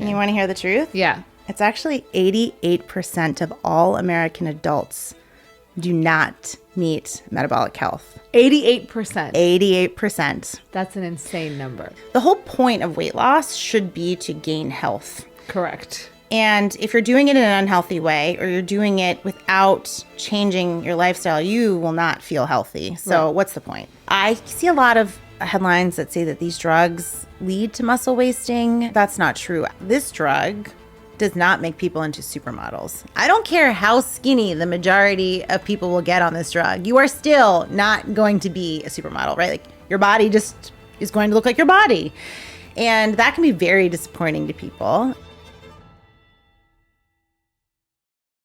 And you want to hear the truth? Yeah. It's actually 88% of all American adults do not meet metabolic health. 88%. 88%. That's an insane number. The whole point of weight loss should be to gain health. Correct. And if you're doing it in an unhealthy way, or you're doing it without changing your lifestyle, you will not feel healthy. So What's the point? I see a lot of headlines that say that these drugs lead to muscle wasting. That's not true. This drug does not make people into supermodels. I don't care how skinny the majority of people will get on this drug. You are still not going to be a supermodel, right? Like, your body just is going to look like your body. And that can be very disappointing to people.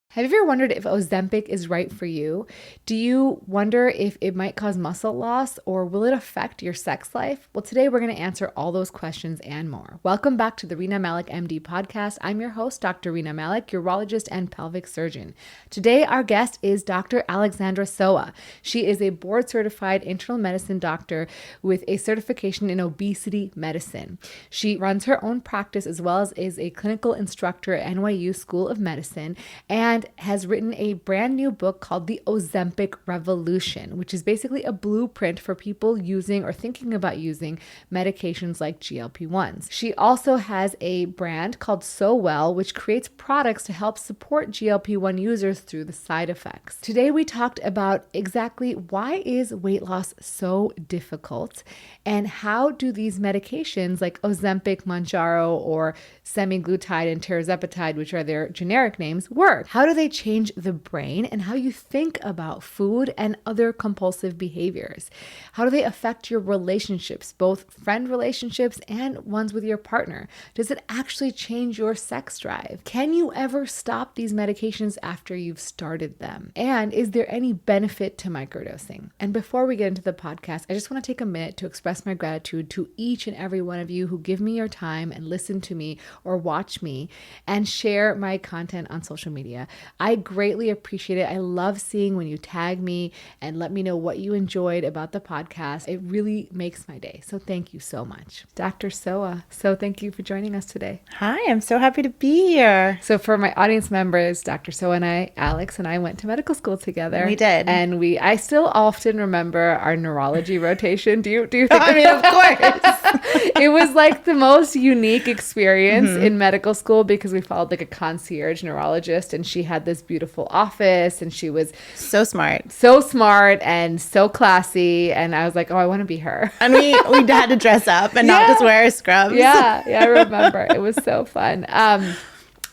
Have you ever wondered if Ozempic is right for you? Do you wonder if it might cause muscle loss, or will it affect your sex life? Well, today we're going to answer all those questions and more. Welcome back to the Rena Malik MD podcast. I'm your host, Dr. Rena Malik, urologist and pelvic surgeon. Today, our guest is Dr. Alexandra Sowa. She is a board-certified internal medicine doctor with a certification in obesity medicine. She runs her own practice as well as is a clinical instructor at NYU School of Medicine, and has written a brand new book called The Ozempic Revolution, which is basically a blueprint for people using or thinking about using medications like GLP-1s. She also has a brand called Sowa, which creates products to help support GLP-1 users through the side effects. Today we talked about exactly why is weight loss so difficult, and how do these medications like Ozempic, Mounjaro, or semaglutide and tirzepatide, which are their generic names, work? How do they change the brain and how you think about food and other compulsive behaviors? How do they affect your relationships, both friend relationships and ones with your partner? Does it actually change your sex drive? Can you ever stop these medications after you've started them? And is there any benefit to microdosing? And before we get into the podcast, I just want to take a minute to express my gratitude to each and every one of you who give me your time and listen to me or watch me and share my content on social media. I greatly appreciate it. I love seeing when you tag me and let me know what you enjoyed about the podcast. It really makes my day. So thank you so much. Dr. Sowa, so thank you for joining us today. Hi, I'm so happy to be here. So for my audience members, Dr. Sowa and I, Alex and I went to medical school together. We did. And I still often remember our neurology rotation. Do you think? I mean, of course. It was like the most unique experience in medical school because we followed like a concierge neurologist, and she had this beautiful office, and she was so smart and so classy. And I was like, oh, I want to be her. And we had to dress up and not just wear scrubs. Yeah, I remember. It was so fun.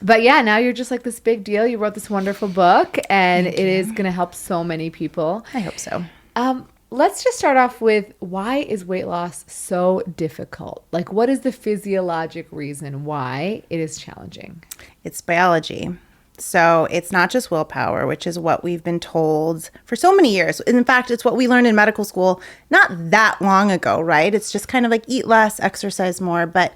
But yeah, now you're just like this big deal. You wrote this wonderful book, and it is going to help so many people. I hope so. Let's just start off with, why is weight loss so difficult? Like, what is the physiologic reason why it is challenging? It's biology. So it's not just willpower, which is what we've been told for so many years. In fact, it's what we learned in medical school not that long ago, right? It's just kind of like eat less, exercise more. But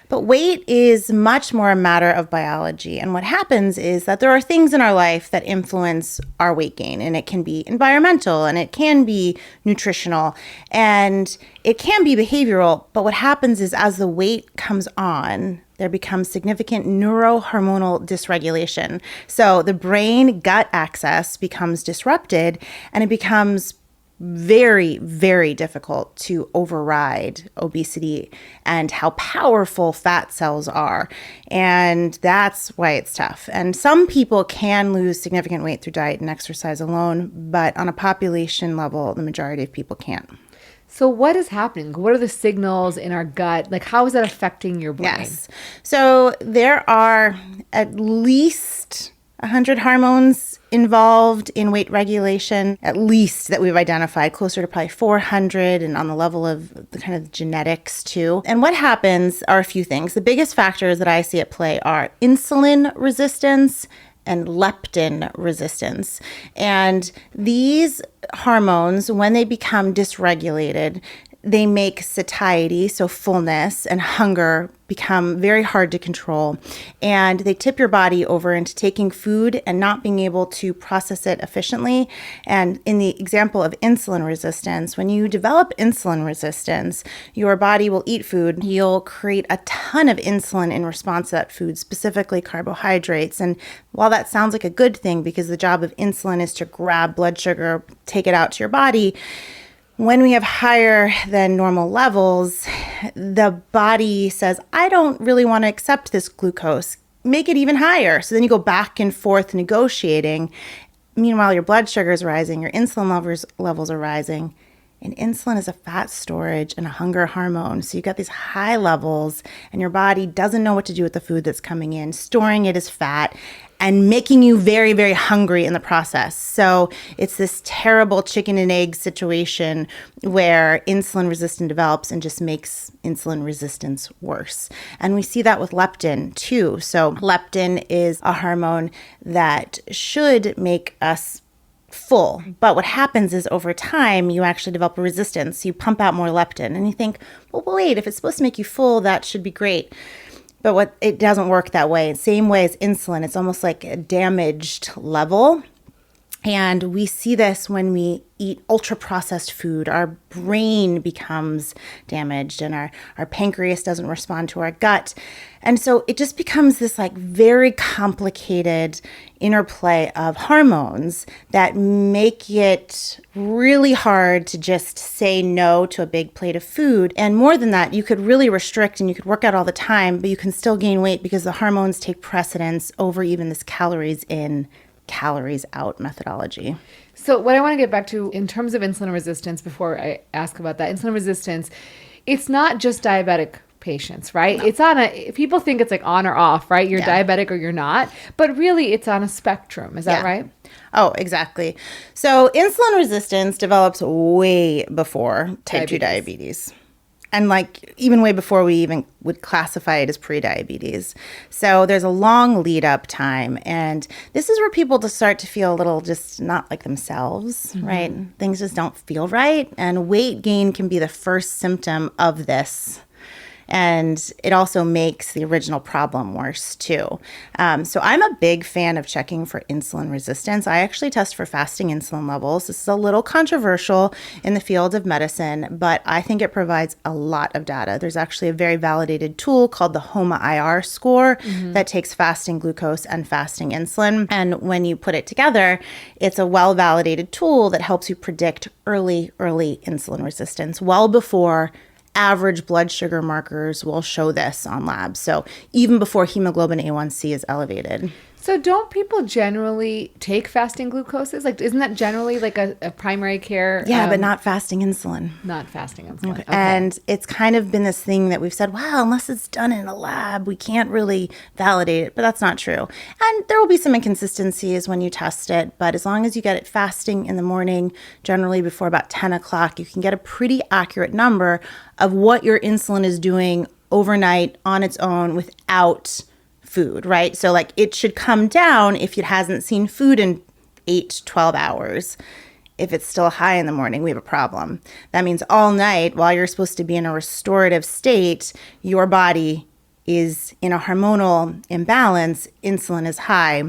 weight is much more a matter of biology. And what happens is that there are things in our life that influence our weight gain. And it can be environmental, and it can be nutritional, and it can be behavioral. But what happens is, as the weight comes on, there becomes significant neurohormonal dysregulation. So the brain-gut axis becomes disrupted, and it becomes very, very difficult to override obesity and how powerful fat cells are. And that's why it's tough. And some people can lose significant weight through diet and exercise alone, but on a population level, the majority of people can't. So what is happening? What are the signals in our gut? Like, how is that affecting your brain? Yes. So there are at least 100 hormones involved in weight regulation, at least, that we've identified, closer to probably 400, and on the level of the kind of genetics too. And what happens are a few things. The biggest factors that I see at play are insulin resistance and leptin resistance. And these hormones, when they become dysregulated, They make satiety, so fullness, and hunger become very hard to control. And they tip your body over into taking food and not being able to process it efficiently. And in the example of insulin resistance, when you develop insulin resistance, your body will eat food. You'll create a ton of insulin in response to that food, specifically carbohydrates. And while that sounds like a good thing because the job of insulin is to grab blood sugar, take it out to your body, when we have higher than normal levels, the body says, I don't really want to accept this glucose. Make it even higher. So then you go back and forth negotiating. Meanwhile, your blood sugar is rising, your insulin levels are rising. And insulin is a fat storage and a hunger hormone. So you got these high levels and your body doesn't know what to do with the food that's coming in, storing it as fat and making you very, very hungry in the process. So it's this terrible chicken and egg situation where insulin resistance develops and just makes insulin resistance worse. And we see that with leptin too. So leptin is a hormone that should make us full. But what happens is over time, you actually develop a resistance. You pump out more leptin and you think, well, wait, if it's supposed to make you full, that should be great. But it doesn't work that way. Same way as insulin, it's almost like a damaged level. And we see this when we eat ultra-processed food. Our brain becomes damaged and our pancreas doesn't respond to our gut. And so it just becomes this like very complicated interplay of hormones that make it really hard to just say no to a big plate of food. And more than that, you could really restrict and you could work out all the time, but you can still gain weight because the hormones take precedence over even this calories in, calories out methodology. So what I want to get back to in terms of insulin resistance before I ask about that, insulin resistance, it's not just diabetic patients, right? No. It's people think it's like on or off, right? You're diabetic or you're not, but really it's on a spectrum. Is that right? Oh, exactly. So insulin resistance develops way before type 2 diabetes. And like even way before we even would classify it as pre-diabetes. So there's a long lead up time. And this is where people just start to feel a little just not like themselves, right? Things just don't feel right. And weight gain can be the first symptom of this. And it also makes the original problem worse too. So I'm a big fan of checking for insulin resistance. I actually test for fasting insulin levels. This is a little controversial in the field of medicine, but I think it provides a lot of data. There's actually a very validated tool called the HOMA-IR score that takes fasting glucose and fasting insulin. And when you put it together, it's a well-validated tool that helps you predict early insulin resistance well before average blood sugar markers will show this on labs. So even before hemoglobin A1C is elevated. So don't people generally take fasting glucoses? Like, isn't that generally like a primary care? Yeah, but not fasting insulin. Not fasting insulin. Okay. And it's kind of been this thing that we've said, well, unless it's done in a lab, we can't really validate it. But that's not true. And there will be some inconsistencies when you test it. But as long as you get it fasting in the morning, generally before about 10 o'clock, you can get a pretty accurate number of what your insulin is doing overnight on its own without food, right? So like it should come down if it hasn't seen food in 8 to 12 hours. If it's still high in the morning, we have a problem. That means all night while you're supposed to be in a restorative state, your body is in a hormonal imbalance, insulin is high,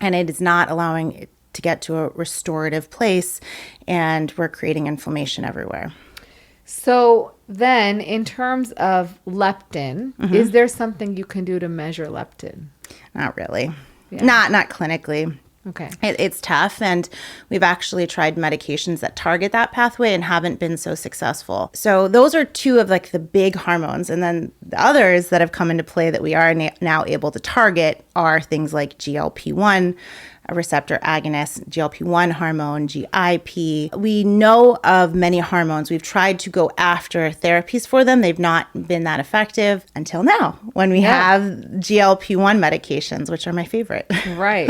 and it is not allowing it to get to a restorative place, and we're creating inflammation everywhere. So then in terms of leptin, is there something you can do to measure leptin? Not really. Yeah. Not clinically. Okay. It's tough, and we've actually tried medications that target that pathway and haven't been so successful. So those are two of like the big hormones, and then the others that have come into play that we are now able to target are things like GLP-1, a receptor agonist, GLP-1 hormone, GIP. We know of many hormones. We've tried to go after therapies for them. They've not been that effective until now when we have GLP-1 medications, which are my favorite. Right.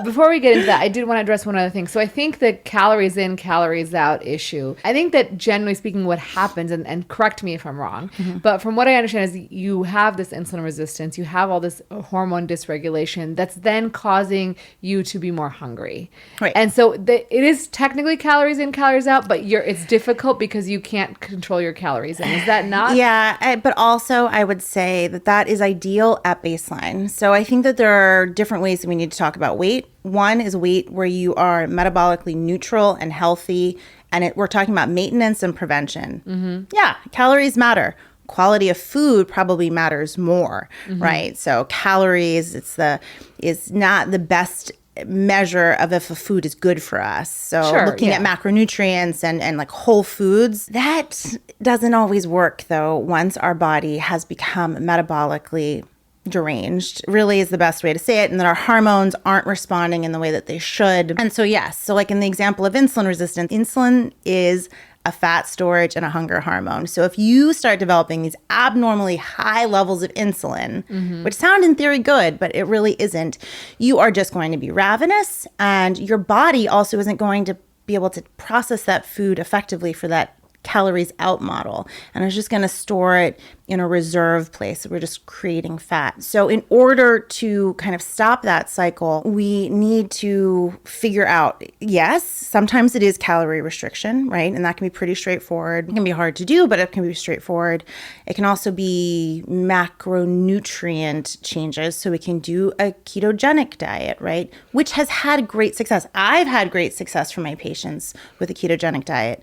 Before we get into that, I did want to address one other thing. So I think the calories in, calories out issue, I think that generally speaking what happens, and correct me if I'm wrong, but from what I understand is you have this insulin resistance, you have all this hormone dysregulation that's then causing you to be more hungry. Right. And so it is technically calories in, calories out, but it's difficult because you can't control your calories in. Is that not? Yeah, but also I would say that is ideal at baseline. So I think that there are different ways that we need to talk about weight. One is weight where you are metabolically neutral and healthy, and we're talking about maintenance and prevention. Mm-hmm. Yeah, calories matter. Quality of food probably matters more, right? So calories, is not the best measure of if a food is good for us. So looking at macronutrients and like whole foods, that doesn't always work though once our body has become metabolically deranged, really is the best way to say it, and that our hormones aren't responding in the way that they should. And so yes, so like in the example of insulin resistance, insulin is a fat storage and a hunger hormone. So if you start developing these abnormally high levels of insulin, which sound in theory good, but it really isn't, you are just going to be ravenous, and your body also isn't going to be able to process that food effectively for that calories out model, and it's just going to store it in a reserve place. We're just creating fat. So in order to kind of stop that cycle, we need to figure out, yes, sometimes it is calorie restriction, right? And that can be pretty straightforward. It can be hard to do, but it can be straightforward. It can also be macronutrient changes. So we can do a ketogenic diet, right? Which has had great success. I've had great success for my patients with a ketogenic diet.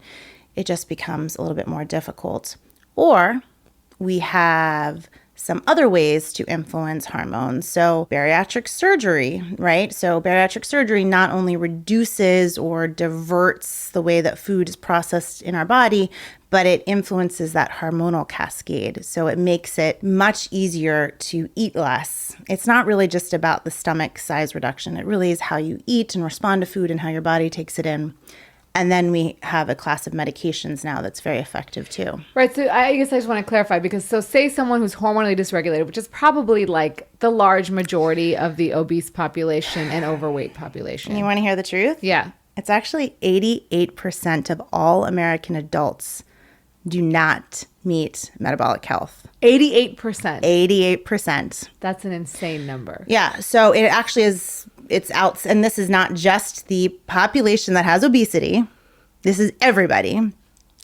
It just becomes a little bit more difficult. Or we have some other ways to influence hormones. So bariatric surgery, right? So bariatric surgery not only reduces or diverts the way that food is processed in our body, but it influences that hormonal cascade. So it makes it much easier to eat less. It's not really just about the stomach size reduction. It really is how you eat and respond to food and how your body takes it in. And then we have a class of medications now that's very effective too. Right. So I guess I just want to clarify because say someone who's hormonally dysregulated, which is probably like the large majority of the obese population and overweight population. You want to hear the truth? Yeah. It's actually 88% of all American adults do not meet metabolic health. 88%. 88%. That's an insane number. Yeah. So it actually is. It's out, and this is not just the population that has obesity. This is everybody.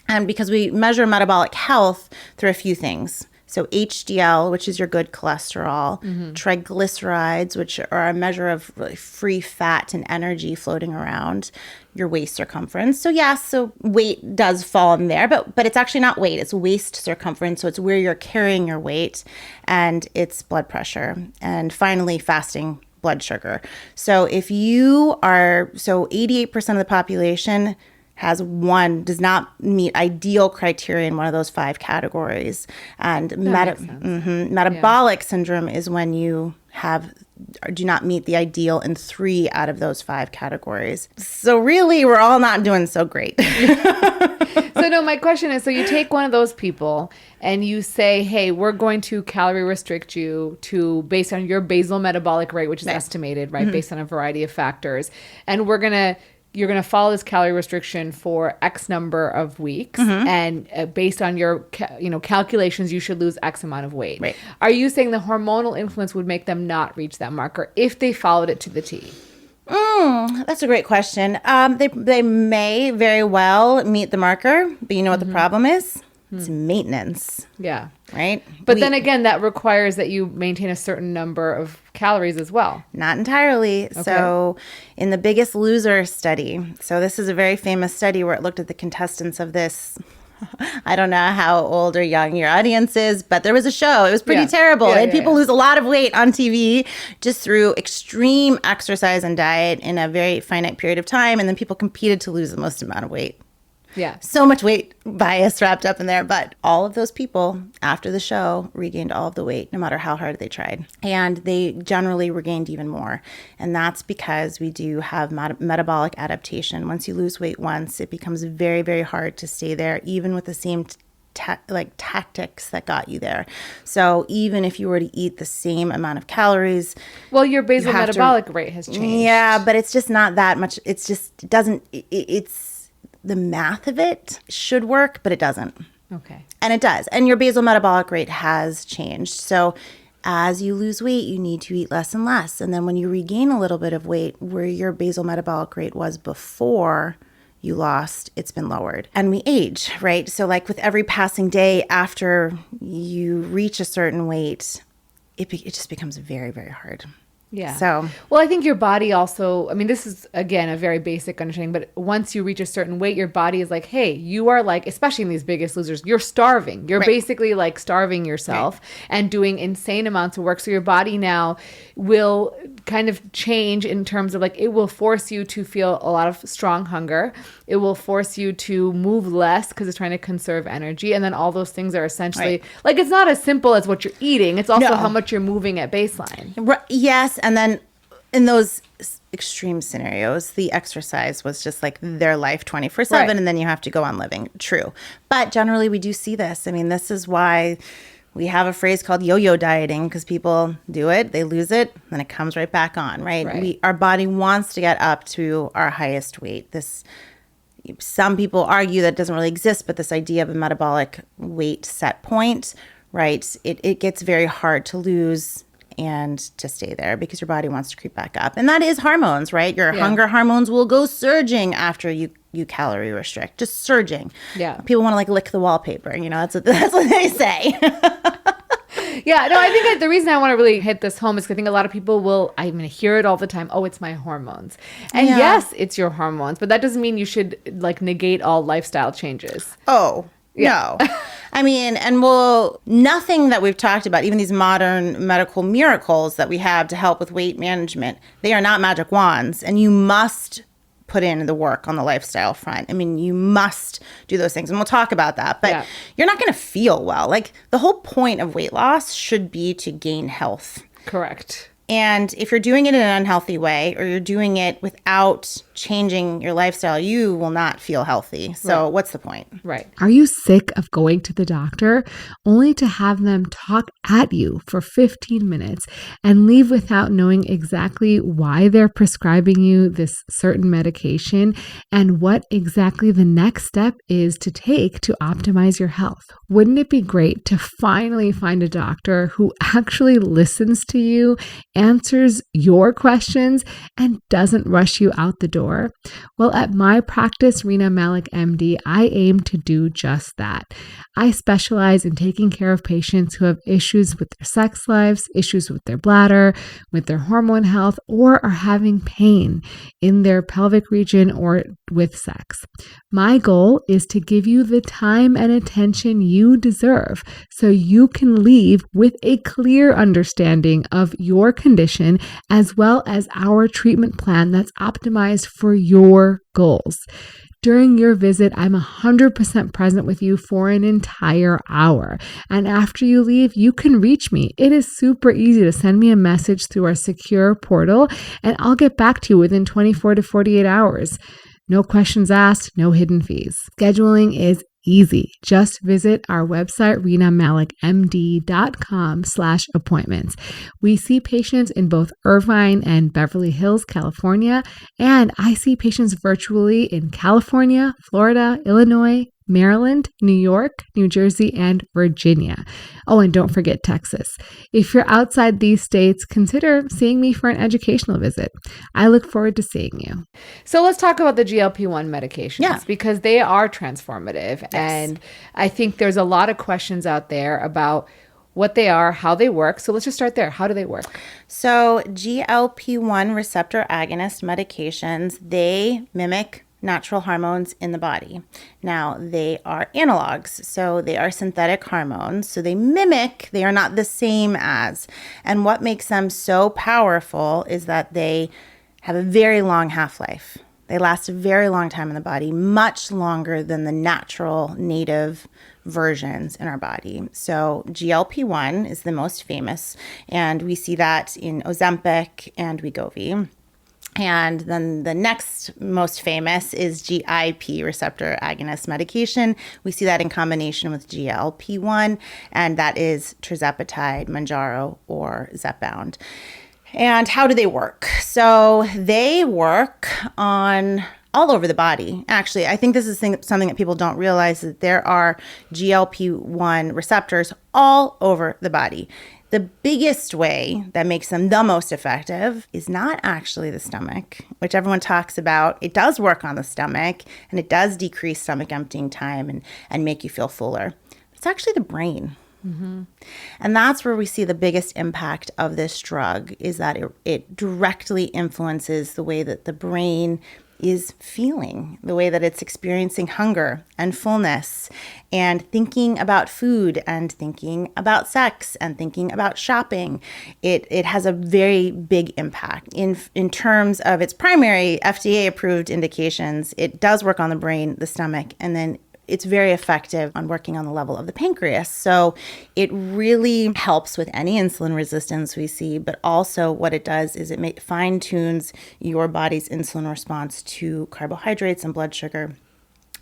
And because we measure metabolic health through a few things. So HDL, which is your good cholesterol, triglycerides, which are a measure of really free fat and energy floating around, your waist circumference. So yes, so weight does fall in there, but it's actually not weight, it's waist circumference. So it's where you're carrying your weight, and it's blood pressure. And finally, fasting blood sugar. So if you are, 88% of the population does not meet ideal criteria in one of those 5 categories. And metabolic syndrome is when you do not meet the ideal in 3 out of those 5 categories. So really, we're all not doing so great. So no, my question is, so you take one of those people and you say, hey, we're going to calorie restrict you based on your basal metabolic rate, which is estimated, right, based on a variety of factors. And you're going to follow this calorie restriction for X number of weeks. And based on your calculations, you should lose X amount of weight. Right. Are you saying the hormonal influence would make them not reach that marker if they followed it to the T? That's a great question. They may very well meet the marker, but you know what the problem is? It's maintenance. Yeah. Right? But then again, that requires that you maintain a certain number of calories as well. Not entirely. Okay. So in the Biggest Loser study, so this is a very famous study where it looked at the contestants of this. I don't know how old or young your audience is, but there was a show. It was pretty terrible. They had people lose a lot of weight on TV just through extreme exercise and diet in a very finite period of time. And then people competed to lose the most amount of weight. Yeah. So much weight bias wrapped up in there. But all of those people after the show regained all of the weight, no matter how hard they tried. And they generally regained even more. And that's because we do have metabolic adaptation. Once you lose weight once, it becomes very, very hard to stay there, even with the same tactics that got you there. So even if you were to eat the same amount of calories, well, your basal metabolic rate has changed. Yeah, but it's just not that much. It's just, it doesn't, it's the math of it should work, but it doesn't. Okay. And it does. And your basal metabolic rate has changed. So as you lose weight, you need to eat less and less. And then when you regain a little bit of weight where your basal metabolic rate was before you lost, it's been lowered. And we age, right? So like with every passing day after you reach a certain weight, it just becomes very, very hard. Yeah. So, well, I think your body also, I mean, this is, again, a very basic understanding, but once you reach a certain weight, your body is like, hey, you are like, especially in these Biggest Losers, you're starving. You're basically like starving yourself and doing insane amounts of work. So your body now will kind of change in terms of like, it will force you to feel a lot of strong hunger. It will force you to move less because it's trying to conserve energy. And then all those things are essentially like, it's not as simple as what you're eating. It's also how much you're moving at baseline. Yes. And then in those extreme scenarios, the exercise was just like their life 24/7, and then you have to go on living. True. But generally we do see this. I mean, this is why we have a phrase called yo-yo dieting, because people do it, they lose it, then it comes right back on, right? Our body wants to get up to our highest weight. Some people argue that it doesn't really exist, but this idea of a metabolic weight set point, right? It gets very hard to lose and to stay there because your body wants to creep back up. And that is hormones, right? Your hunger hormones will go surging after you calorie restrict, just surging. Yeah. People want to like lick the wallpaper, that's what they say. Yeah, no, I think the reason I want to really hit this home is because I think a lot of people I'm going to hear it all the time. Oh, it's my hormones. And yes, it's your hormones, but that doesn't mean you should like negate all lifestyle changes. Oh, no. I mean, nothing that we've talked about, even these modern medical miracles that we have to help with weight management, they are not magic wands, and you must put in the work on the lifestyle front. I mean, you must do those things, and we'll talk about that, but you're not going to feel well. Like the whole point of weight loss should be to gain health. Correct. And if you're doing it in an unhealthy way, or you're doing it without changing your lifestyle, you will not feel healthy. So what's the point? Right. Are you sick of going to the doctor only to have them talk at you for 15 minutes and leave without knowing exactly why they're prescribing you this certain medication and what exactly the next step is to take to optimize your health? Wouldn't it be great to finally find a doctor who actually listens to you, answers your questions, and doesn't rush you out the door? Well, at my practice, Rena Malik, MD, I aim to do just that. I specialize in taking care of patients who have issues with their sex lives, issues with their bladder, with their hormone health, or are having pain in their pelvic region or with sex. My goal is to give you the time and attention you deserve so you can leave with a clear understanding of your condition as well as our treatment plan that's optimized for your goals. During your visit, I'm 100% present with you for an entire hour. And after you leave, you can reach me. It is super easy to send me a message through our secure portal, and I'll get back to you within 24 to 48 hours. No questions asked, no hidden fees. Scheduling is easy. Just visit our website, renamalikmd.com/appointments. We see patients in both Irvine and Beverly Hills, California, and I see patients virtually in California, Florida, Illinois, Maryland, New York, New Jersey, and Virginia. Oh, and don't forget Texas. If you're outside these states, consider seeing me for an educational visit. I look forward to seeing you. So let's talk about the GLP-1 medications because they are transformative. Yes. And I think there's a lot of questions out there about what they are, how they work. So let's just start there. How do they work? So GLP-1 receptor agonist medications, they mimic natural hormones in the body. Now, they are analogs, so they are synthetic hormones. So they mimic, they are not the same as. And what makes them so powerful is that they have a very long half-life. They last a very long time in the body, much longer than the natural native versions in our body. So GLP-1 is the most famous, and we see that in Ozempic and Wegovy. And then the next most famous is GIP, receptor agonist medication. We see that in combination with GLP-1, and that is tirzepatide, Mounjaro, or Zepbound. And how do they work? So they work on all over the body. Actually, I think this is something that people don't realize, that there are GLP-1 receptors all over the body. The biggest way that makes them the most effective is not actually the stomach, which everyone talks about. It does work on the stomach, and it does decrease stomach emptying time and make you feel fuller. It's actually the brain. Mm-hmm. And that's where we see the biggest impact of this drug, is that it directly influences the way that the brain is feeling, the way that it's experiencing hunger and fullness and thinking about food and thinking about sex and thinking about shopping. It has a very big impact. In terms of its primary FDA-approved indications, it does work on the brain, the stomach, and then it's very effective on working on the level of the pancreas. So it really helps with any insulin resistance we see, but also what it does is it fine-tunes your body's insulin response to carbohydrates and blood sugar.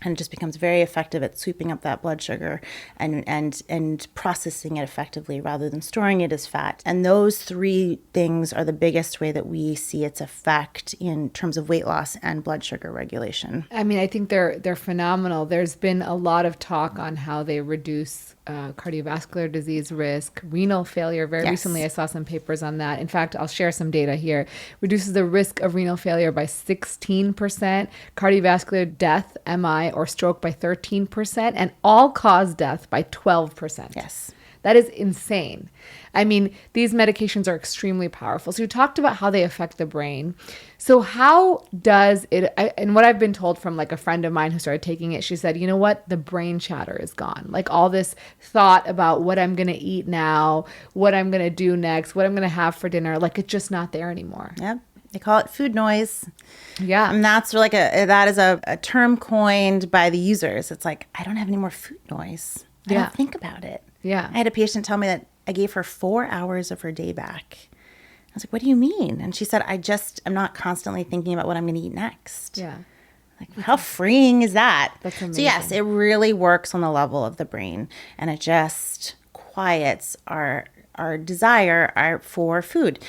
And it just becomes very effective at sweeping up that blood sugar and processing it effectively rather than storing it as fat. And those three things are the biggest way that we see its effect in terms of weight loss and blood sugar regulation. I mean, I think they're phenomenal. There's been a lot of talk on how they reduce cardiovascular disease risk, renal failure. Very recently, I saw some papers on that. In fact, I'll share some data here. Reduces the risk of renal failure by 16%, cardiovascular death, MI, or stroke by 13%, and all-cause death by 12%. Yes. That is insane. I mean, these medications are extremely powerful. So you talked about how they affect the brain. So how does it, and what I've been told from like a friend of mine who started taking it, she said, you know what? The brain chatter is gone. Like all this thought about what I'm going to eat now, what I'm going to do next, what I'm going to have for dinner, like it's just not there anymore. Yep. They call it food noise. Yeah. And that's like that is a term coined by the users. It's like, I don't have any more food noise. I don't think about it. Yeah. I had a patient tell me that I gave her 4 hours of her day back. I was like, what do you mean? And she said, I'm not constantly thinking about what I'm going to eat next. Yeah. Like, how freeing is that? That's amazing. So yes, it really works on the level of the brain, and it just quiets our desire for food.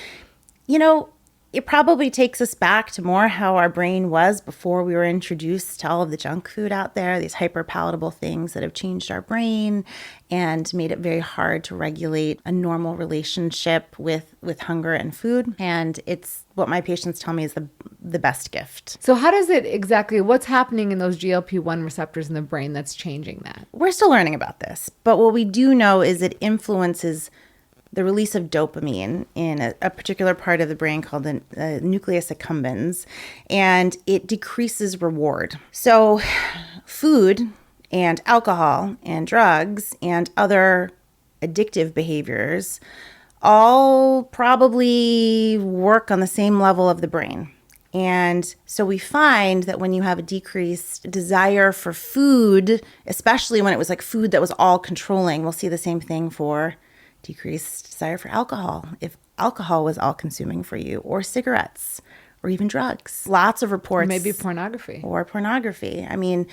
You know, it probably takes us back to more how our brain was before we were introduced to all of the junk food out there, these hyper palatable things that have changed our brain and made it very hard to regulate a normal relationship with hunger and food. And it's what my patients tell me is the best gift. So how does it exactly, what's happening in those GLP-1 receptors in the brain that's changing that? We're still learning about this, but what we do know is it influences the release of dopamine in a particular part of the brain called the nucleus accumbens, and it decreases reward. So food and alcohol and drugs and other addictive behaviors all probably work on the same level of the brain. And so we find that when you have a decreased desire for food, especially when it was like food that was all controlling, we'll see the same thing for decreased desire for alcohol, if alcohol was all consuming for you, or cigarettes, or even drugs. Lots of reports. Maybe pornography. Or pornography. I mean,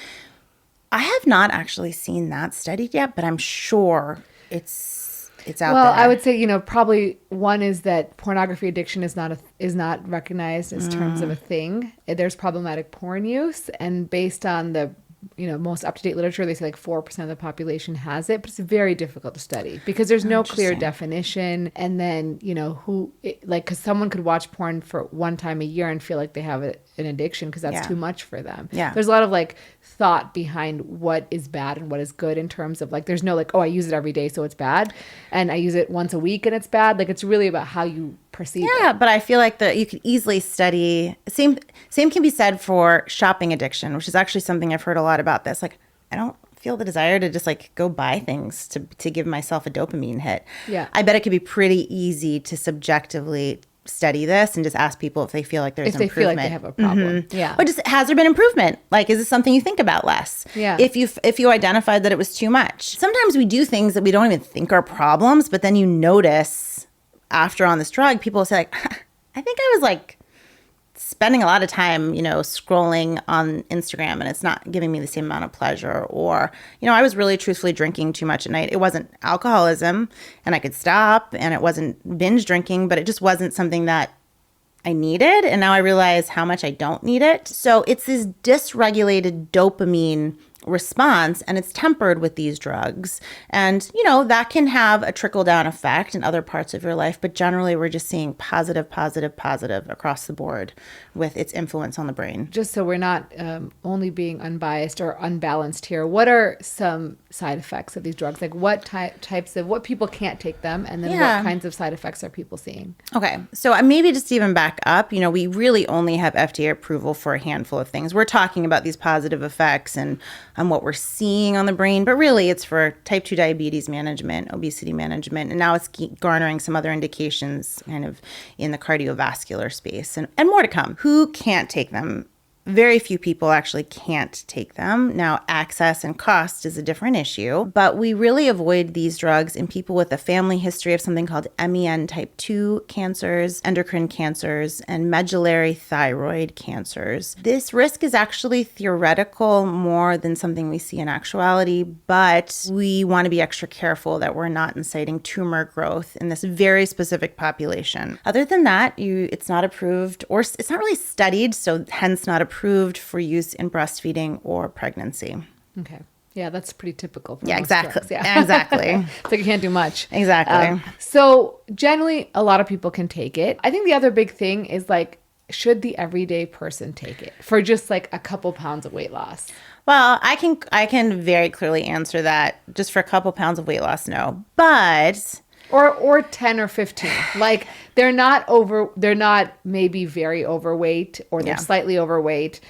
I have not actually seen that studied yet, but I'm sure it's out there. Well, I would say, you know, probably one is that pornography addiction is not recognized as terms of a thing. There's problematic porn use, and based on the most up-to-date literature, they say like 4% of the population has it, but it's very difficult to study because there's no clear definition. And then, because someone could watch porn for one time a year and feel like they have an addiction because that's too much for them. Yeah. There's a lot of like thought behind what is bad and what is good in terms of like, there's no like, oh, I use it every day, so it's bad. And I use it once a week and it's bad. Like, it's really about how you perceive it. Yeah, but I feel like you could easily study, same can be said for shopping addiction, which is actually something I've heard a lot about this. Like, I don't feel the desire to just like go buy things to give myself a dopamine hit. Yeah. I bet it could be pretty easy to subjectively study this and just ask people if they feel like there's improvement. If they feel like they have a problem. Mm-hmm. Yeah. Or just, has there been improvement? Like, is this something you think about less? Yeah. If you identified that it was too much. Sometimes we do things that we don't even think are problems, but then you notice after on this drug, people say like, I think I was like spending a lot of time, scrolling on Instagram and it's not giving me the same amount of pleasure. Or, I was really truthfully drinking too much at night. It wasn't alcoholism and I could stop, and it wasn't binge drinking, but it just wasn't something that I needed. And now I realize how much I don't need it. So it's this dysregulated dopamine response, and it's tempered with these drugs. And, that can have a trickle-down effect in other parts of your life, but generally we're just seeing positive, positive, positive across the board with its influence on the brain. Just so we're not only being unbiased or unbalanced here, what are some side effects of these drugs? Like what types of, what people can't take them, and then what kinds of side effects are people seeing? Okay, so maybe just even back up, we really only have FDA approval for a handful of things. We're talking about these positive effects and what we're seeing on the brain, but really it's for type 2 diabetes management, obesity management, and now it's garnering some other indications kind of in the cardiovascular space and more to come. Who can't take them? Very few people actually can't take them. Now, access and cost is a different issue, but we really avoid these drugs in people with a family history of something called MEN type 2 cancers, endocrine cancers, and medullary thyroid cancers. This risk is actually theoretical more than something we see in actuality, but we want to be extra careful that we're not inciting tumor growth in this very specific population. Other than that, it's not approved, or it's not really studied, so hence not approved for use in breastfeeding or pregnancy. Okay. Yeah, that's pretty typical. For most exactly. Drugs. Yeah, exactly. It's like you can't do much. Exactly. So generally, a lot of people can take it. I think the other big thing is like, should the everyday person take it for just like a couple pounds of weight loss? Well, I can very clearly answer that. Just for a couple pounds of weight loss, no. But or 10 or 15. Like they're not maybe very overweight, or they're slightly overweight,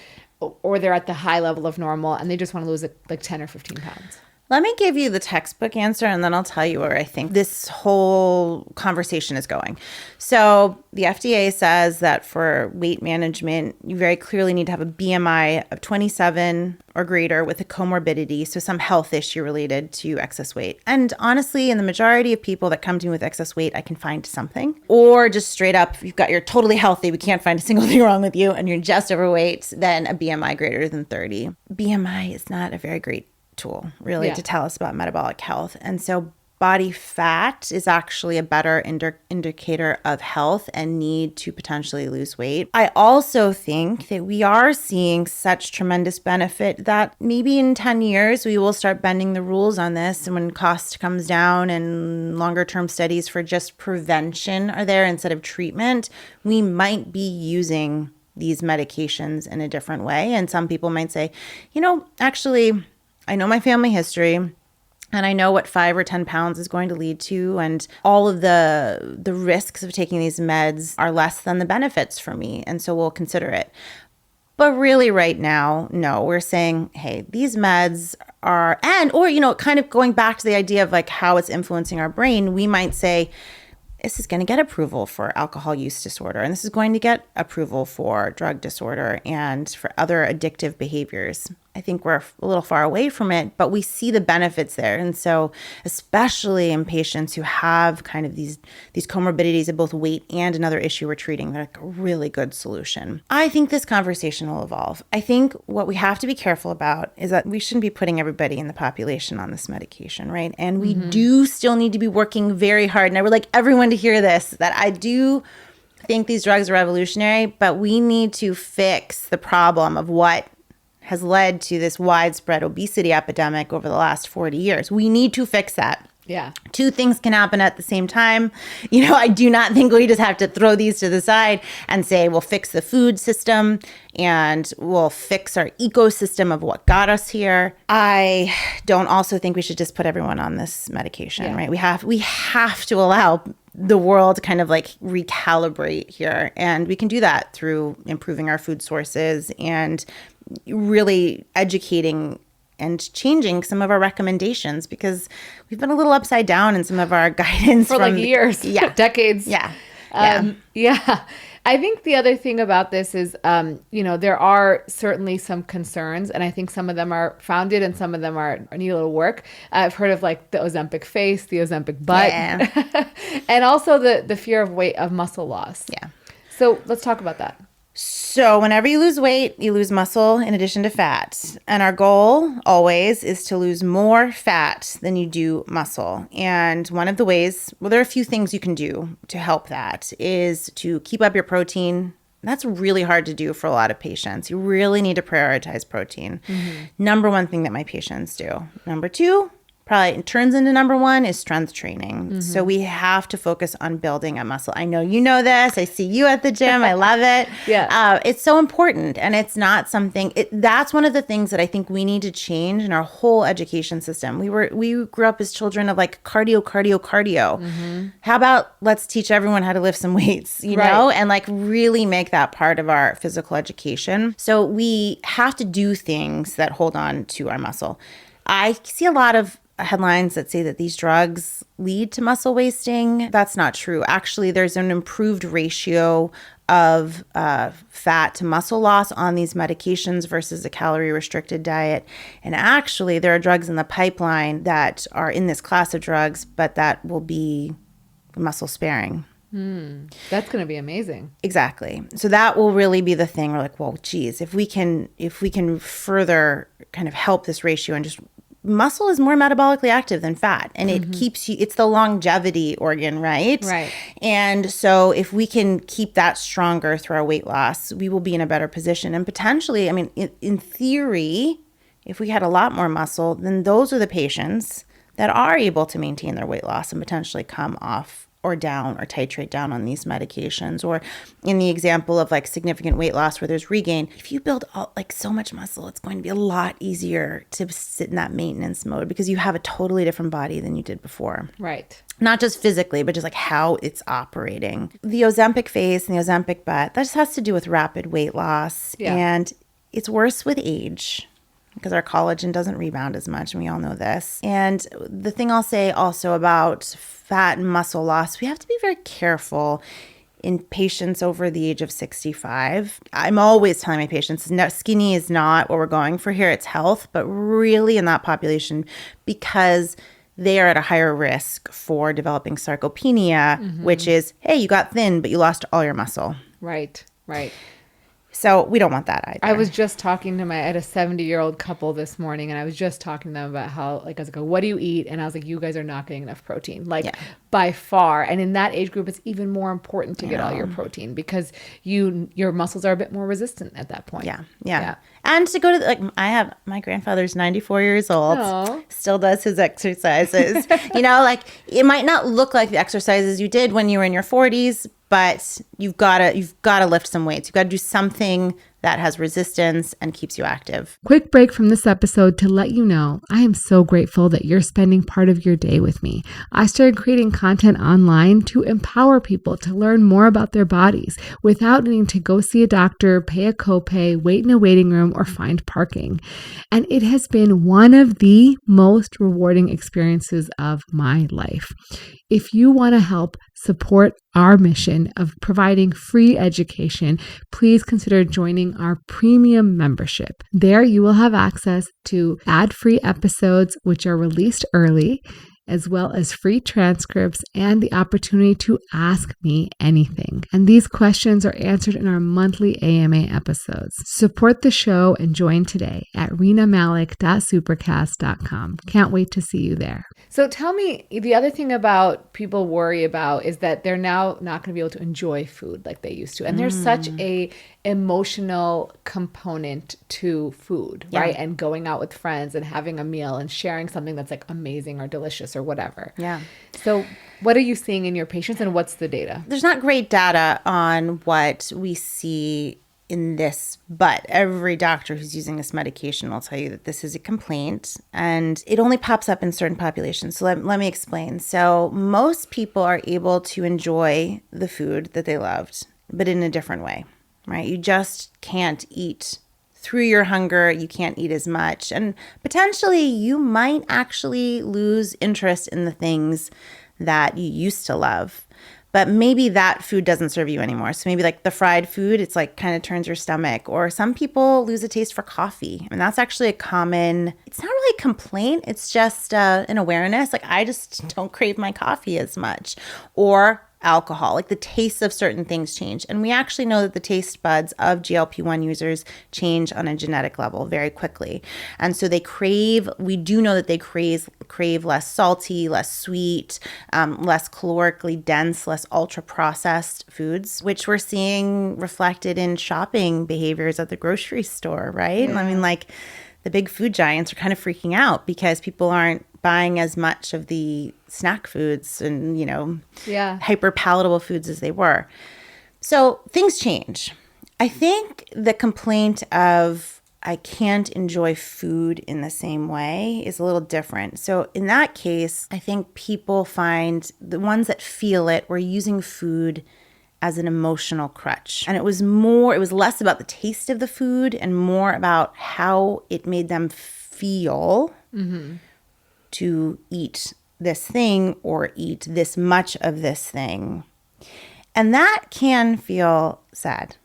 or they're at the high level of normal and they just want to lose like 10 or 15 pounds. Let me give you the textbook answer, and then I'll tell you where I think this whole conversation is going. So the FDA says that for weight management, you very clearly need to have a BMI of 27 or greater with a comorbidity, so some health issue related to excess weight. And honestly, in the majority of people that come to me with excess weight, I can find something. Or just straight up, you're totally healthy, we can't find a single thing wrong with you, and you're just overweight, then a BMI greater than 30. BMI is not a very great tool really to tell us about metabolic health. And so body fat is actually a better indicator of health and need to potentially lose weight. I also think that we are seeing such tremendous benefit that maybe in 10 years we will start bending the rules on this, and when cost comes down and longer term studies for just prevention are there instead of treatment, we might be using these medications in a different way. And some people might say, actually, I know my family history, and I know what 5 or 10 pounds is going to lead to, and all of the risks of taking these meds are less than the benefits for me, and so we'll consider it. But really right now, no, we're saying, hey, these meds are, kind of going back to the idea of like how it's influencing our brain, we might say, this is going to get approval for alcohol use disorder, and this is going to get approval for drug disorder and for other addictive behaviors. I think we're a little far away from it, but we see the benefits there. And so especially in patients who have kind of these comorbidities of both weight and another issue we're treating, they're like a really good solution. I think this conversation will evolve. I think what we have to be careful about is that we shouldn't be putting everybody in the population on this medication, right? And we do still need to be working very hard. And I would like everyone to hear this, that I do think these drugs are revolutionary, but we need to fix the problem of what has led to this widespread obesity epidemic over the last 40 years. We need to fix that. Yeah. Two things can happen at the same time. I do not think we just have to throw these to the side and say, we'll fix the food system and we'll fix our ecosystem of what got us here. I don't also think we should just put everyone on this medication, right? We have to allow the world to kind of like recalibrate here. And we can do that through improving our food sources and really educating and changing some of our recommendations, because we've been a little upside down in some of our guidance for like years, decades. Yeah. I think the other thing about this is, there are certainly some concerns, and I think some of them are founded and some of them need a little work. I've heard of like the Ozempic face, the Ozempic butt, and also the fear of muscle loss. Yeah. So let's talk about that. So whenever you lose weight, you lose muscle in addition to fat. And our goal always is to lose more fat than you do muscle. And one of the ways, there are a few things you can do to help that, is to keep up your protein That's really hard to do for a lot of patients. You really need to prioritize protein. Number one thing that my patients do. Number two, probably turns into number one, is strength training. So we have to focus on building a muscle. I know you know this. I see you at the gym. I love it. It's so important. And it's not something, that's one of the things that I think we need to change in our whole education system. We grew up as children of like cardio. How about let's teach everyone how to lift some weights, you know, and like really make that part of our physical education. So we have to do things that hold on to our muscle. I see a lot of headlines that say that these drugs lead to muscle wasting. That's not true. Actually, there's an improved ratio of fat to muscle loss on these medications versus a calorie restricted diet. And actually, there are drugs in the pipeline that are in this class of drugs, but that will be muscle sparing. That's going to be amazing. Exactly. So that will really be the thing. We're like, well, geez, if we can further kind of help this ratio and just muscle is more metabolically active than fat, and it keeps you, it's the longevity organ, right? Right. And so if we can keep that stronger through our weight loss, we will be in a better position. And potentially, I mean, in theory, if we had a lot more muscle, then those are the patients that are able to maintain their weight loss and potentially come off or down or titrate down on these medications. Or in the example of like significant weight loss where there's regain, if you build like so much muscle, it's going to be a lot easier to sit in that maintenance mode because you have a totally different body than you did before. Right. Not just physically, but just like how it's operating. The Ozempic face and the Ozempic butt, that just has to do with rapid weight loss. And it's worse with age because our collagen doesn't rebound as much, and we all know this. And the thing I'll say also about fat and muscle loss, we have to be very careful in patients over the age of 65. I'm always telling my patients, no, skinny is not what we're going for here. It's health, but really in that population, because they are at a higher risk for developing sarcopenia, which is, hey, you got thin, but you lost all your muscle. Right. So we don't want that either. I was just talking to I had a 70-year-old couple this morning, and I was just talking to them about how, like, I was like, what do you eat? And I was like, you guys are not getting enough protein, by far. And in that age group, it's even more important to get all your protein because your muscles are a bit more resistant at that point. Yeah. And to go to, my grandfather's 94 years old, still does his exercises. It might not look like the exercises you did when you were in your 40s, but you've got to lift some weights. You've got to do something that has resistance and keeps you active. Quick break from this episode to let you know I am so grateful that you're spending part of your day with me. I started creating content online to empower people to learn more about their bodies without needing to go see a doctor, pay a copay, wait in a waiting room, or find parking. And it has been one of the most rewarding experiences of my life. If you want to help support our mission of providing free education, please consider joining our premium membership. There you will have access to ad-free episodes, which are released early, as well as free transcripts and the opportunity to ask me anything. And these questions are answered in our monthly AMA episodes. Support the show and join today at renamalik.supercast.com. Can't wait to see you there. So tell me, the other thing about people worry about is that they're now not going to be able to enjoy food like they used to. And there's such a emotional component to food, right? And going out with friends and having a meal and sharing something that's like amazing or delicious or whatever. Yeah. So what are you seeing in your patients and what's the data? There's not great data on what we see in this, but every doctor who's using this medication will tell you that this is a complaint and it only pops up in certain populations. So let me explain. So most people are able to enjoy the food that they loved, but in a different way, right? You just can't eat through your hunger. You can't eat as much. And potentially you might actually lose interest in the things that you used to love. But maybe that food doesn't serve you anymore. So maybe like the fried food, it's like kind of turns your stomach. Or some people lose a taste for coffee. And that's actually a common, it's not really a complaint. It's just an awareness. Like I just don't crave my coffee as much. Or alcohol. Like the taste of certain things change. And we actually know that the taste buds of GLP-1 users change on a genetic level very quickly. And so we do know that they crave less salty, less sweet, less calorically dense, less ultra processed foods, which we're seeing reflected in shopping behaviors at the grocery store, right? Yeah. I mean, like the big food giants are kind of freaking out because people aren't buying as much of the snack foods and, hyper palatable foods as they were. So things change. I think the complaint of I can't enjoy food in the same way is a little different. So in that case, I think people find the ones that feel it were using food as an emotional crutch. And it was less about the taste of the food and more about how it made them feel to eat this thing or eat this much of this thing. And that can feel sad.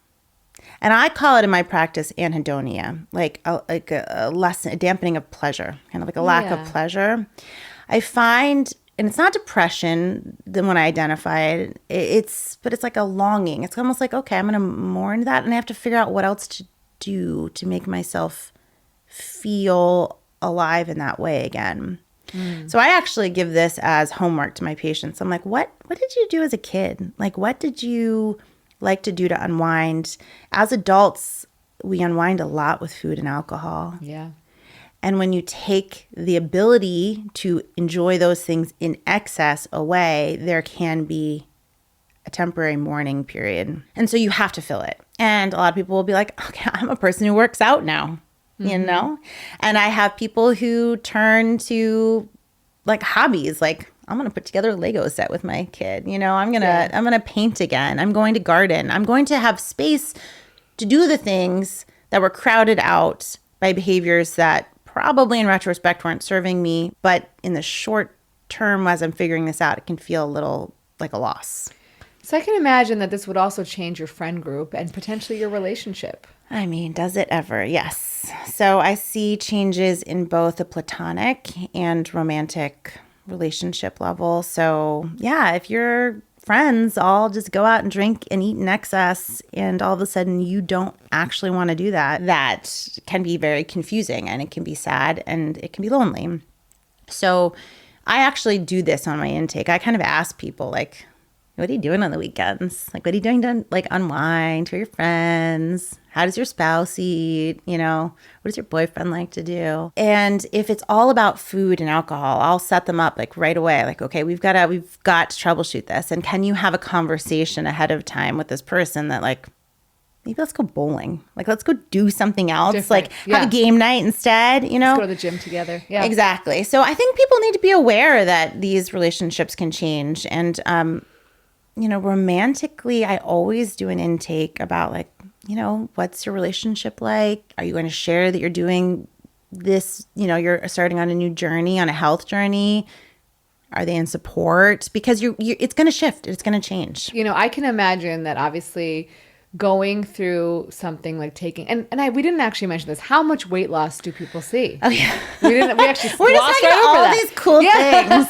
And I call it in my practice anhedonia, like a dampening of pleasure, kind of like a lack of pleasure. I find, and it's not depression then when I identify it, but it's like a longing. It's almost like, okay, I'm going to mourn that and I have to figure out what else to do to make myself feel alive in that way again. So I actually give this as homework to my patients. I'm like, what did you do as a kid? Like, what did you like to do to unwind? As adults, we unwind a lot with food and alcohol. Yeah. And when you take the ability to enjoy those things in excess away, there can be a temporary mourning period. And so you have to fill it. And a lot of people will be like, okay, I'm a person who works out now. And I have people who turn to like hobbies, like I'm going to put together a Lego set with my kid. I'm going to paint again. I'm going to garden. I'm going to have space to do the things that were crowded out by behaviors that probably in retrospect weren't serving me. But in the short term, as I'm figuring this out, it can feel a little like a loss. So I can imagine that this would also change your friend group and potentially your relationship. I mean, does it ever? Yes. So I see changes in both the platonic and romantic relationship level. So yeah, if your friends all just go out and drink and eat in excess and all of a sudden you don't actually want to do that, that can be very confusing and it can be sad and it can be lonely. So I actually do this on my intake. I kind of ask people like, what are you doing on the weekends? Like, what are you doing to like unwind with your friends? How does your spouse eat? What does your boyfriend like to do? And if it's all about food and alcohol, I'll set them up like right away. Like, okay, we've got to troubleshoot this. And can you have a conversation ahead of time with this person that like, maybe let's go bowling. Like, let's go do something else. Different. Like have a game night instead, Let's go to the gym together. Yeah, exactly. So I think people need to be aware that these relationships can change. And, romantically, I always do an intake about like, what's your relationship like? Are you going to share that you're doing this, you're starting on a new journey, on a health journey? Are they in support? Because it's going to shift. It's going to change. I can imagine that obviously going through something like taking, we didn't actually mention this. How much weight loss do people see? Oh yeah. We actually We're just talking about all these cool things.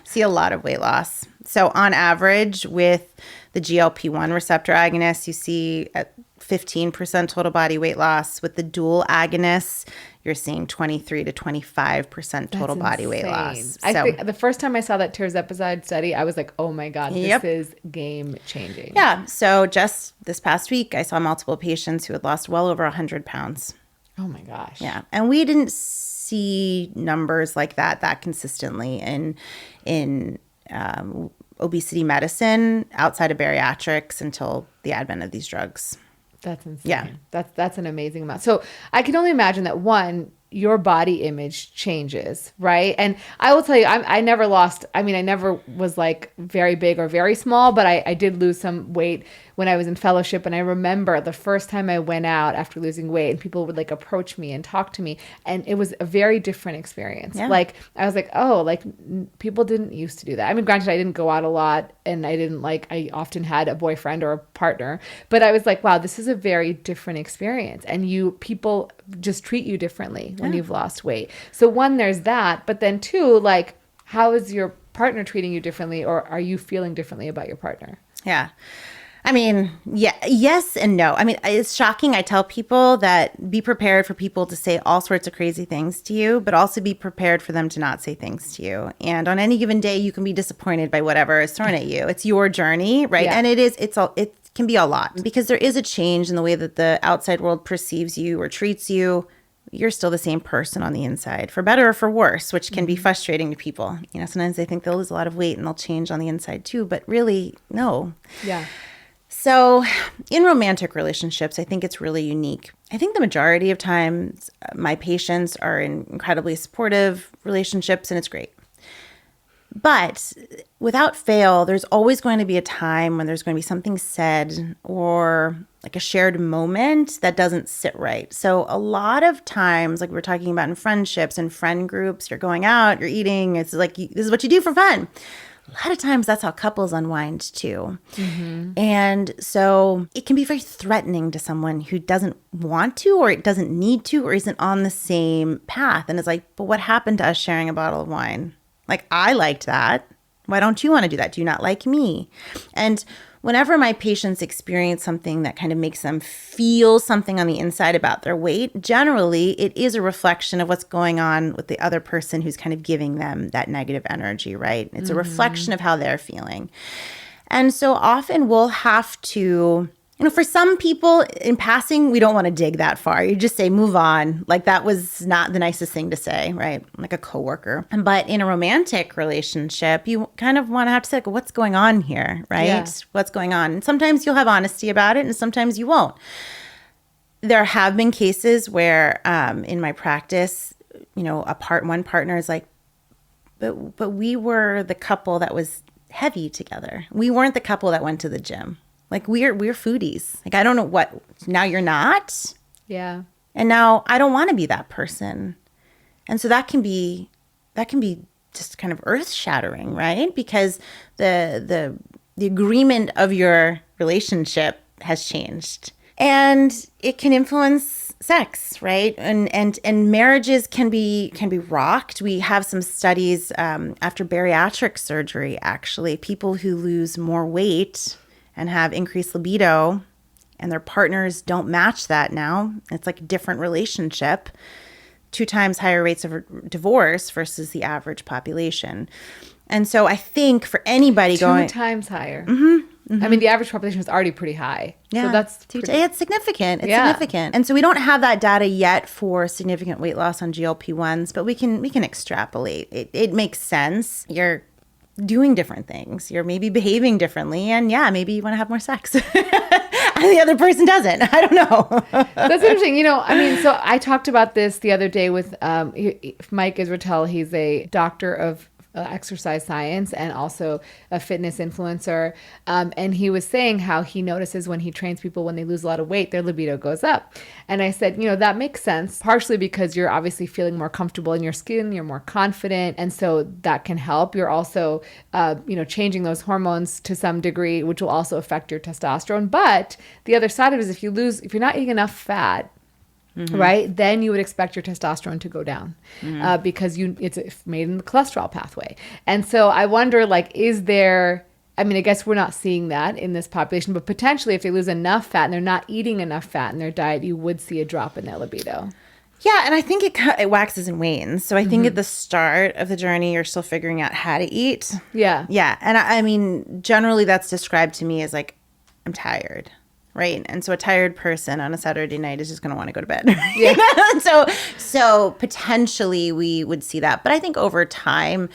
See a lot of weight loss. So on average with the GLP-1 receptor agonists, you see at 15% total body weight loss. With the dual agonists, you're seeing 23 to 25% total body weight loss. I think the first time I saw that tirzepatide study, I was like, oh my God, this is game changing. Yeah. So just this past week, I saw multiple patients who had lost well over 100 pounds. Oh my gosh. Yeah. And we didn't see numbers like that consistently in obesity medicine outside of bariatrics until the advent of these drugs. That's insane. Yeah. That's an amazing amount. So I can only imagine that one, your body image changes, right? And I will tell you, I never was like very big or very small, but I did lose some weight when I was in fellowship. And I remember the first time I went out after losing weight and people would like approach me and talk to me. And it was a very different experience. Yeah. Like, I was like, oh, like people didn't used to do that. I mean, granted, I didn't go out a lot and I often had a boyfriend or a partner, but I was like, wow, this is a very different experience. And people just treat you differently when you've lost weight. So one, there's that, but then two, like, how is your partner treating you differently, or are you feeling differently about your partner? Yeah. I mean, yeah, yes and no. I mean, it's shocking. I tell people that be prepared for people to say all sorts of crazy things to you, but also be prepared for them to not say things to you. And on any given day, you can be disappointed by whatever is thrown at you. It's your journey, right? Yeah. And it can be a lot because there is a change in the way that the outside world perceives you or treats you. You're still the same person on the inside, for better or for worse, which can be frustrating to people. You know, sometimes they think they'll lose a lot of weight and they'll change on the inside too, but really, no. Yeah. So in romantic relationships, I think it's really unique. I think the majority of times my patients are in incredibly supportive relationships and it's great. But without fail, there's always going to be a time when there's going to be something said or like a shared moment that doesn't sit right. So a lot of times, like we were talking about in friendships and friend groups, you're going out, you're eating, it's like, this is what you do for fun. A lot of times that's how couples unwind too. Mm-hmm. And so it can be very threatening to someone who doesn't want to or it doesn't need to or isn't on the same path. And it's like, but what happened to us sharing a bottle of wine? Like, I liked that. Why don't you want to do that? Do you not like me? And whenever my patients experience something that kind of makes them feel something on the inside about their weight, generally it is a reflection of what's going on with the other person who's kind of giving them that negative energy, right? It's a reflection of how they're feeling. And so often we'll have to, you know, for some people in passing, we don't want to dig that far. You just say, move on. Like that was not the nicest thing to say, right? Like a coworker. But in a romantic relationship, you kind of want to have to say, like, what's going on here, right? Yeah. What's going on? And sometimes you'll have honesty about it and sometimes you won't. There have been cases where in my practice, you know, one partner is like, but we were the couple that was heavy together. We weren't the couple that went to the gym. Like we're foodies. Like, I don't know what, now you're not. Yeah. And now I don't want to be that person. And so that can be just kind of earth shattering, right? Because the agreement of your relationship has changed. And it can influence sex, right? And marriages can be rocked. We have some studies after bariatric surgery, actually, people who lose more weight and have increased libido and their partners don't match that now. It's like a different relationship, 2 times higher rates of divorce versus the average population. And so I think for anybody 2 times higher. I mean, the average population is already pretty high. Yeah, so that's it's significant. It's significant. And so we don't have that data yet for significant weight loss on GLP-1s, but we can extrapolate. It makes sense. You're doing different things. You're maybe behaving differently. And yeah, maybe you want to have more sex. And the other person doesn't. I don't know. That's interesting. You know, I mean, so I talked about this the other day with Mike Israetel. He's a doctor of exercise science and also a fitness influencer. And he was saying how he notices when he trains people, when they lose a lot of weight, their libido goes up. And I said, you know, that makes sense, partially because you're obviously feeling more comfortable in your skin, you're more confident. And so that can help. You're also, changing those hormones to some degree, which will also affect your testosterone. But the other side of it is if you're not eating enough fat, right, then you would expect your testosterone to go down because it's made in the cholesterol pathway. And so I wonder, like, I guess we're not seeing that in this population, but potentially if they lose enough fat and they're not eating enough fat in their diet, you would see a drop in their libido. Yeah, and I think it waxes and wanes. So I think at the start of the journey, you're still figuring out how to eat. Yeah. Yeah, and I mean, generally that's described to me as like, I'm tired. Right. And so a tired person on a Saturday night is just going to want to go to bed. Yeah. So potentially we would see that. But I think over time,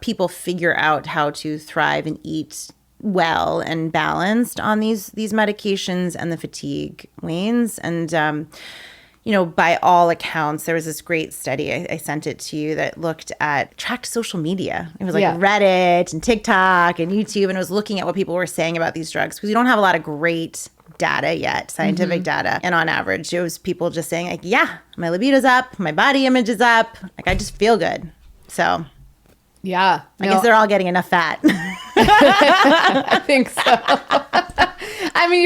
people figure out how to thrive and eat well and balanced on these medications, and the fatigue wanes. And, by all accounts, there was this great study. I sent it to you that looked at tracked social media. It was like Reddit and TikTok and YouTube. And it was looking at what people were saying about these drugs because we don't have a lot of great data yet, scientific data. And on average, it was people just saying like, yeah, my libido's up, my body image is up. Like, I just feel good. So yeah, I guess they're all getting enough fat. I think so. I mean,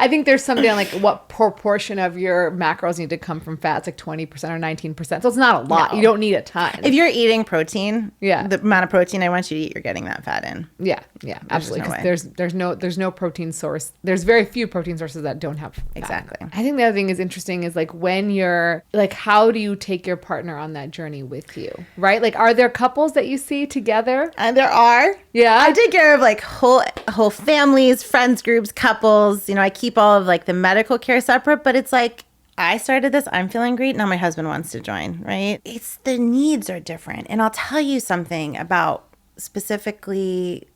I think there's something on like what proportion of your macros need to come from fats, like 20% or 19%. So it's not a lot. No. You don't need a ton. If you're eating protein, Yeah. the amount of protein I want you to eat, you're getting that fat in. Yeah, absolutely. no Because there's no protein source. There's very few protein sources that don't have fat. Exactly. I think the other thing is interesting is like when you're like, how do you take your partner on that journey with you, right? Like, are there couples that you see together? And there are. Yeah. I take care of like whole families, friends groups, couples. I keep all of like the medical care separate, but it's like I started this, I'm feeling great. Now my husband wants to join, right? It's the needs are different. And I'll tell you something about specifically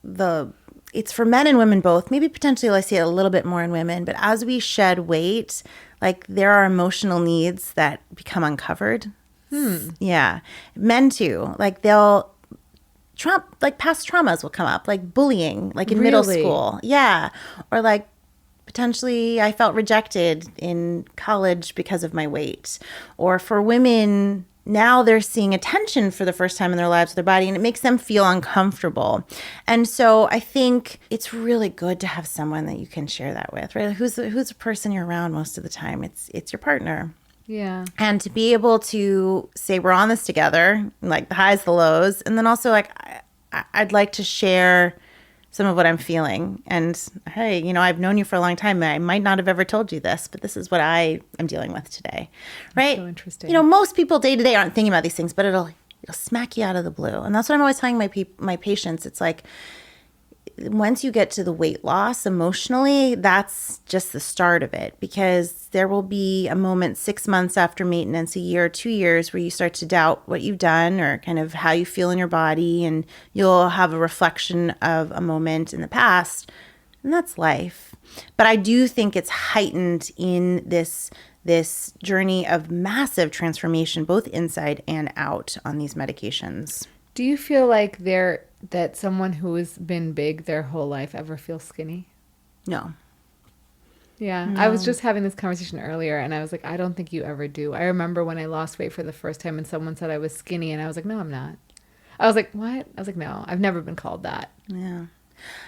it's for men and women both. Maybe potentially I see it a little bit more in women, but as we shed weight, like there are emotional needs that become uncovered. Yeah. Men too. Like past traumas will come up, like bullying, like in middle Really? school. Yeah. Or like potentially I felt rejected in college because of my weight. Or for women, now they're seeing attention for the first time in their lives with their body, and it makes them feel uncomfortable. And so I think it's really good to have someone that you can share that with, right? Who's the person you're around most of the time? It's your partner. Yeah. And to be able to say we're on this together, like the highs, the lows, and then also like I'd like to share some of what I'm feeling. And hey, I've known you for a long time. I might not have ever told you this, but this is what I am dealing with today, right? So interesting. Most people day to day aren't thinking about these things, but it'll smack you out of the blue. And that's what I'm always telling my patients. It's like once you get to the weight loss emotionally, that's just the start of it, because there will be a moment 6 months after maintenance, a year, 2 years, where you start to doubt what you've done or kind of how you feel in your body, and you'll have a reflection of a moment in the past, and that's life. But I do think it's heightened in this journey of massive transformation, both inside and out on these medications. Do you feel like that someone who has been big their whole life ever feels skinny? No. Yeah. No. I was just having this conversation earlier and I was like, I don't think you ever do. I remember when I lost weight for the first time and someone said I was skinny and I was like, no, I'm not. I was like, what? I was like, no, I've never been called that. Yeah.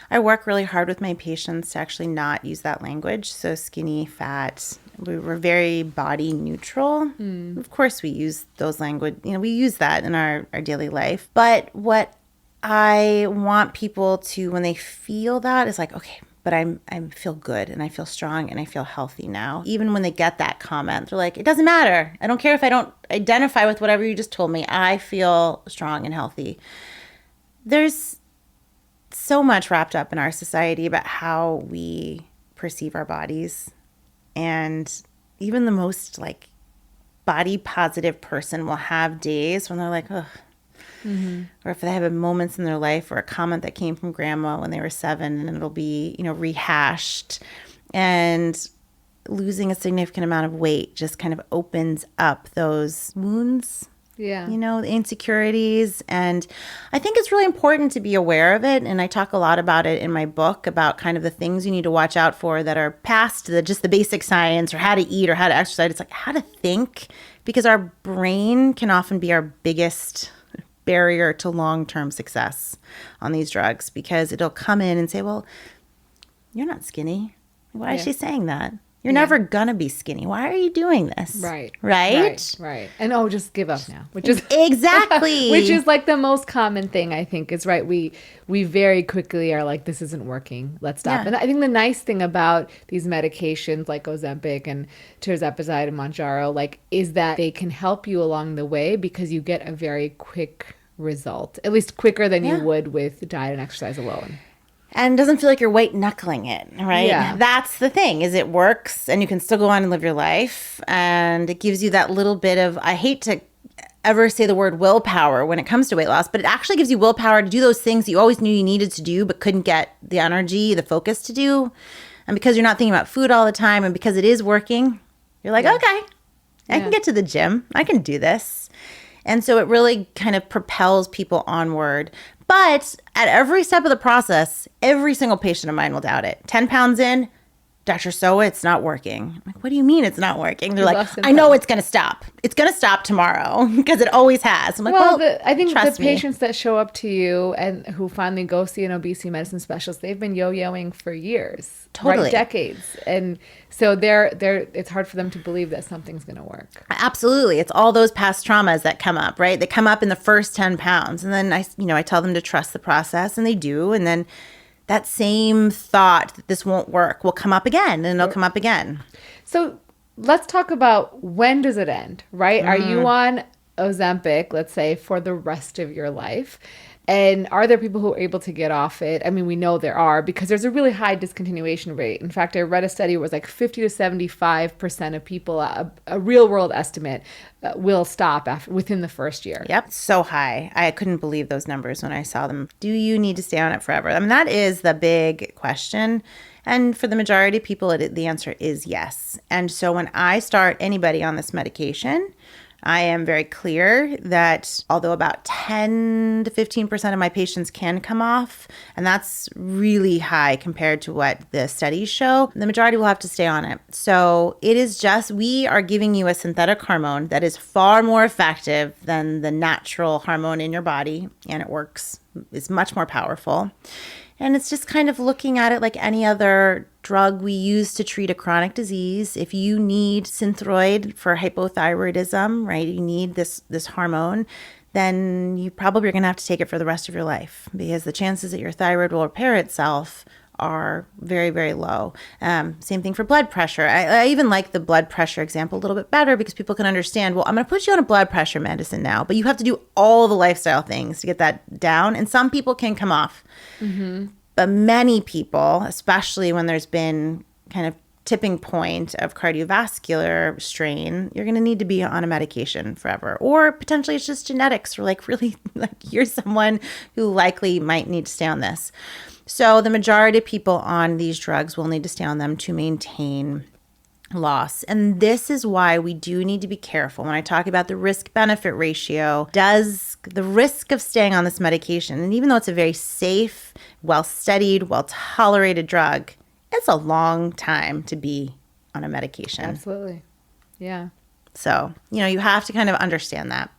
I work really hard with my patients to actually not use that language. So skinny, fat, we're very body neutral. Of course, we use those language. We use that in our daily life. But what I want people to, when they feel that, is like, okay, but I feel good and I feel strong and I feel healthy now. Even when they get that comment, they're like, it doesn't matter. I don't care if I don't identify with whatever you just told me. I feel strong and healthy. There's so much wrapped up in our society about how we perceive our bodies. And even the most like body positive person will have days when they're like, ugh. Mm-hmm. Or if they have moments in their life or a comment that came from grandma when they were 7 and it'll be, rehashed. And losing a significant amount of weight just kind of opens up those wounds. Yeah. The insecurities. And I think it's really important to be aware of it. And I talk a lot about it in my book about kind of the things you need to watch out for that are past just the basic science or how to eat or how to exercise. It's like how to think, because our brain can often be our biggest barrier to long-term success on these drugs, because it'll come in and say, well, you're not skinny. Why is she saying that? You're never gonna be skinny. Why are you doing this? Right. Right. And just give up now. Which is exactly. Which is like the most common thing, I think, is right. We very quickly are like, this isn't working. Let's stop. Yeah. And I think the nice thing about these medications like Ozempic and tirzepatide and Mounjaro, like, is that they can help you along the way because you get a very quick result, at least quicker than you would with diet and exercise alone. And it doesn't feel like you're white knuckling it, right? Yeah. That's the thing, is it works and you can still go on and live your life. And it gives you that little bit of, I hate to ever say the word willpower when it comes to weight loss, but it actually gives you willpower to do those things that you always knew you needed to do but couldn't get the energy, the focus to do. And because you're not thinking about food all the time and because it is working, you're like, okay, I can get to the gym. I can do this. And so it really kind of propels people onward. But at every step of the process, every single patient of mine will doubt it. 10 pounds in, Dr. Sowa, it's not working. I'm like, what do you mean it's not working? They're You like, lost I know symptoms. it's going to stop. It's going to stop tomorrow because it always has. I'm like, I think the trust me. patients that show up to you and who finally go see an obesity medicine specialist, they've been yo-yoing for years, Totally. right? Decades. And so it's hard for them to believe that something's going to work. Absolutely. It's all those past traumas that come up, right? They come up in the first 10 pounds. And then I tell them to trust the process, and they do. And then that same thought that this won't work will come up again, and it'll come up again. So let's talk about, when does it end, right? Are you on Ozempic, let's say, for the rest of your life? And are there people who are able to get off it? I mean, we know there are, because there's a really high discontinuation rate. In fact, I read a study where it was like 50 to 75% of people, a real world estimate, will stop within the first year. Yep. So high. I couldn't believe those numbers when I saw them. Do you need to stay on it forever? I mean, that is the big question. And for the majority of people, the answer is yes. And so when I start anybody on this medication, I am very clear that although about 10 to 15% of my patients can come off, and that's really high compared to what the studies show, the majority will have to stay on it. So it is just, we are giving you a synthetic hormone that is far more effective than the natural hormone in your body, and it works, it's much more powerful. And it's just kind of looking at it like any other drug we use to treat a chronic disease. If you need Synthroid for hypothyroidism, right, you need this hormone, then you probably are going to have to take it for the rest of your life, because the chances that your thyroid will repair itself are very, very low. Same thing for blood pressure. I even like the blood pressure example a little bit better, because people can understand, well, I'm going to put you on a blood pressure medicine now, but you have to do all the lifestyle things to get that down. And some people can come off. Mm-hmm. But many people, especially when there's been kind of tipping point of cardiovascular strain, you're going to need to be on a medication forever. Or potentially it's just genetics, or like really, like you're someone who likely might need to stay on this. So the majority of people on these drugs will need to stay on them to maintain loss. And this is why we do need to be careful. When I talk about the risk-benefit ratio, does the risk of staying on this medication, and even though it's a very safe, well-studied, well-tolerated drug, it's a long time to be on a medication. Absolutely. Yeah. So, you have to kind of understand that.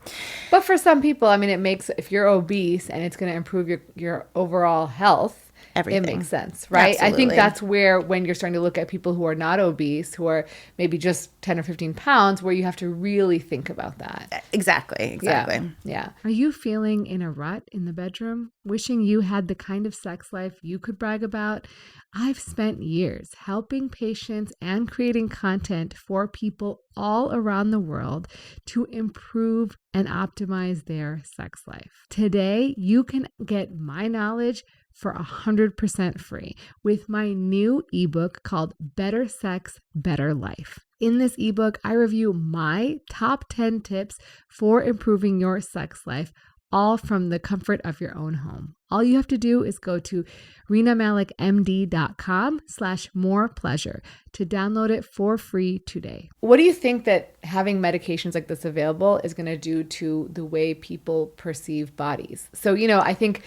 But for some people, I mean, if you're obese and it's going to improve your overall health, Everything. It makes sense, right? Absolutely. I think that's where, when you're starting to look at people who are not obese, who are maybe just 10 or 15 pounds, where you have to really think about that. Exactly. Yeah. Are you feeling in a rut in the bedroom? Wishing you had the kind of sex life you could brag about? I've spent years helping patients and creating content for people all around the world to improve and optimize their sex life. Today, you can get my knowledge for 100% free with my new ebook called Better Sex, Better Life. In this ebook, I review my top 10 tips for improving your sex life, all from the comfort of your own home. All you have to do is go to renamalikmd.com/morepleasure to download it for free today. What do you think that having medications like this available is going to do to the way people perceive bodies? So, I think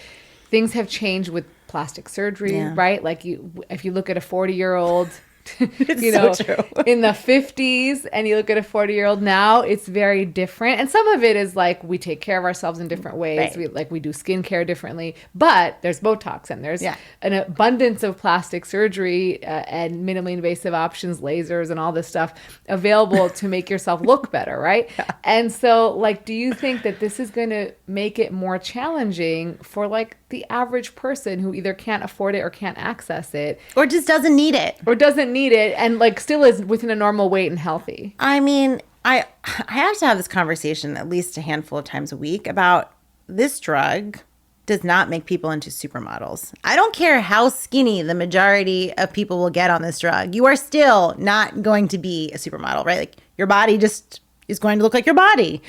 things have changed with plastic surgery, right? Like if you look at a 40-year-old, so true. in the 50s, and you look at a 40-year-old now, it's very different. And some of it is like we take care of ourselves in different ways. Right. We do skincare differently, but there's Botox and there's an abundance of plastic surgery and minimally invasive options, lasers and all this stuff available to make yourself look better, right? Yeah. And so do you think that this is going to make it more challenging for the average person who either can't afford it or can't access it? Or just doesn't need it. And still is within a normal weight and healthy? I mean, I have to have this conversation at least a handful of times a week about this drug does not make people into supermodels. I don't care how skinny the majority of people will get on this drug. You are still not going to be a supermodel, right? Your body just is going to look like your body.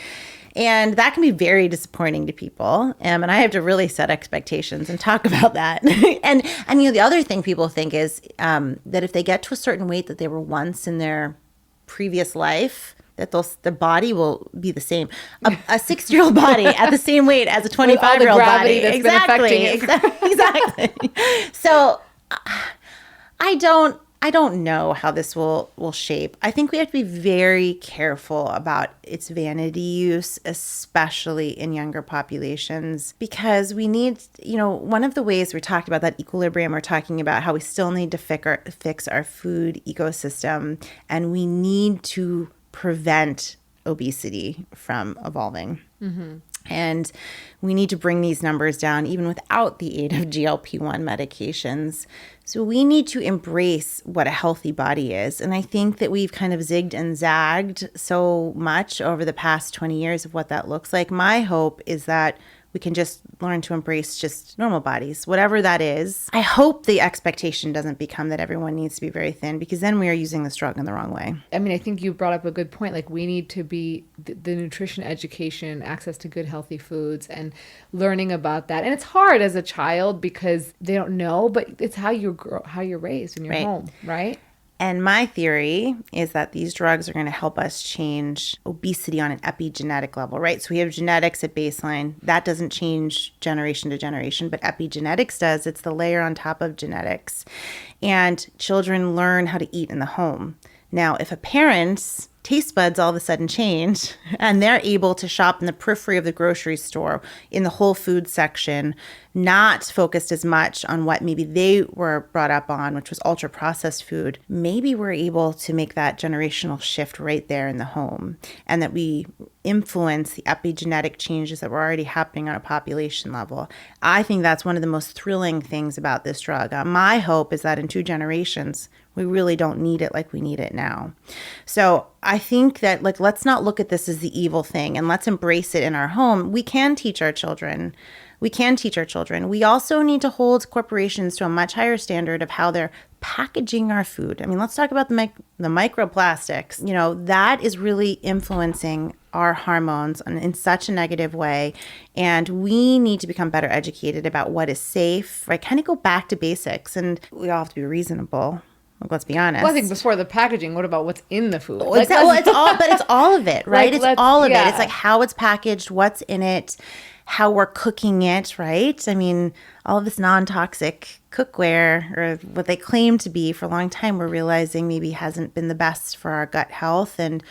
And that can be very disappointing to people. And I have to really set expectations and talk about that. and the other thing people think is that if they get to a certain weight that they were once in their previous life, that the body will be the same. A 60-year-old body at the same weight as a 25-year-old body. That's been affecting it. Exactly. So I I don't know how this will shape. I think we have to be very careful about its vanity use, especially in younger populations, because we need, one of the ways we talked about that equilibrium, we're talking about how we still need to fix our food ecosystem, and we need to prevent obesity from evolving. Mm-hmm. And we need to bring these numbers down even without the aid of GLP-1 medications. So we need to embrace what a healthy body is. And I think that we've kind of zigged and zagged so much over the past 20 years of what that looks like. My hope is that we can just learn to embrace just normal bodies, whatever that is. I hope the expectation doesn't become that everyone needs to be very thin, because then we are using this drug in the wrong way. I mean, I think you brought up a good point. Like, we need to be the nutrition education, access to good, healthy foods, and learning about that. And it's hard as a child because they don't know, but it's how you grow, how you're raised in your home, right? And my theory is that these drugs are going to help us change obesity on an epigenetic level, right? So we have genetics at baseline. That doesn't change generation to generation, but epigenetics does. It's the layer on top of genetics. And children learn how to eat in the home. Now, if a parent's taste buds all of a sudden change and they're able to shop in the periphery of the grocery store, in the whole food section, not focused as much on what maybe they were brought up on, which was ultra processed food, maybe we're able to make that generational shift right there in the home, and that we influence the epigenetic changes that were already happening on a population level. I think that's one of the most thrilling things about this drug. My hope is that in 2 generations, we really don't need it like we need it now. So I think that, let's not look at this as the evil thing, and let's embrace it in our home. We can teach our children. We also need to hold corporations to a much higher standard of how they're packaging our food. I mean, let's talk about the microplastics. That is really influencing our hormones in such a negative way. And we need to become better educated about what is safe, right? Kind of go back to basics, and we all have to be reasonable. Let's be honest. Well, I think before the packaging, what about what's in the food? It's all of it, right? It's all of it. It's like how it's packaged, what's in it, how we're cooking it, right? I mean, all of this non-toxic cookware, or what they claim to be for a long time, we're realizing maybe hasn't been the best for our gut health, and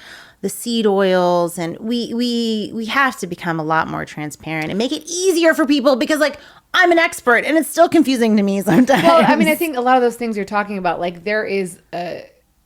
the seed oils. And we have to become a lot more transparent and make it easier for people, because I'm an expert and it's still confusing to me sometimes. Well, I mean, I think a lot of those things you're talking about, there is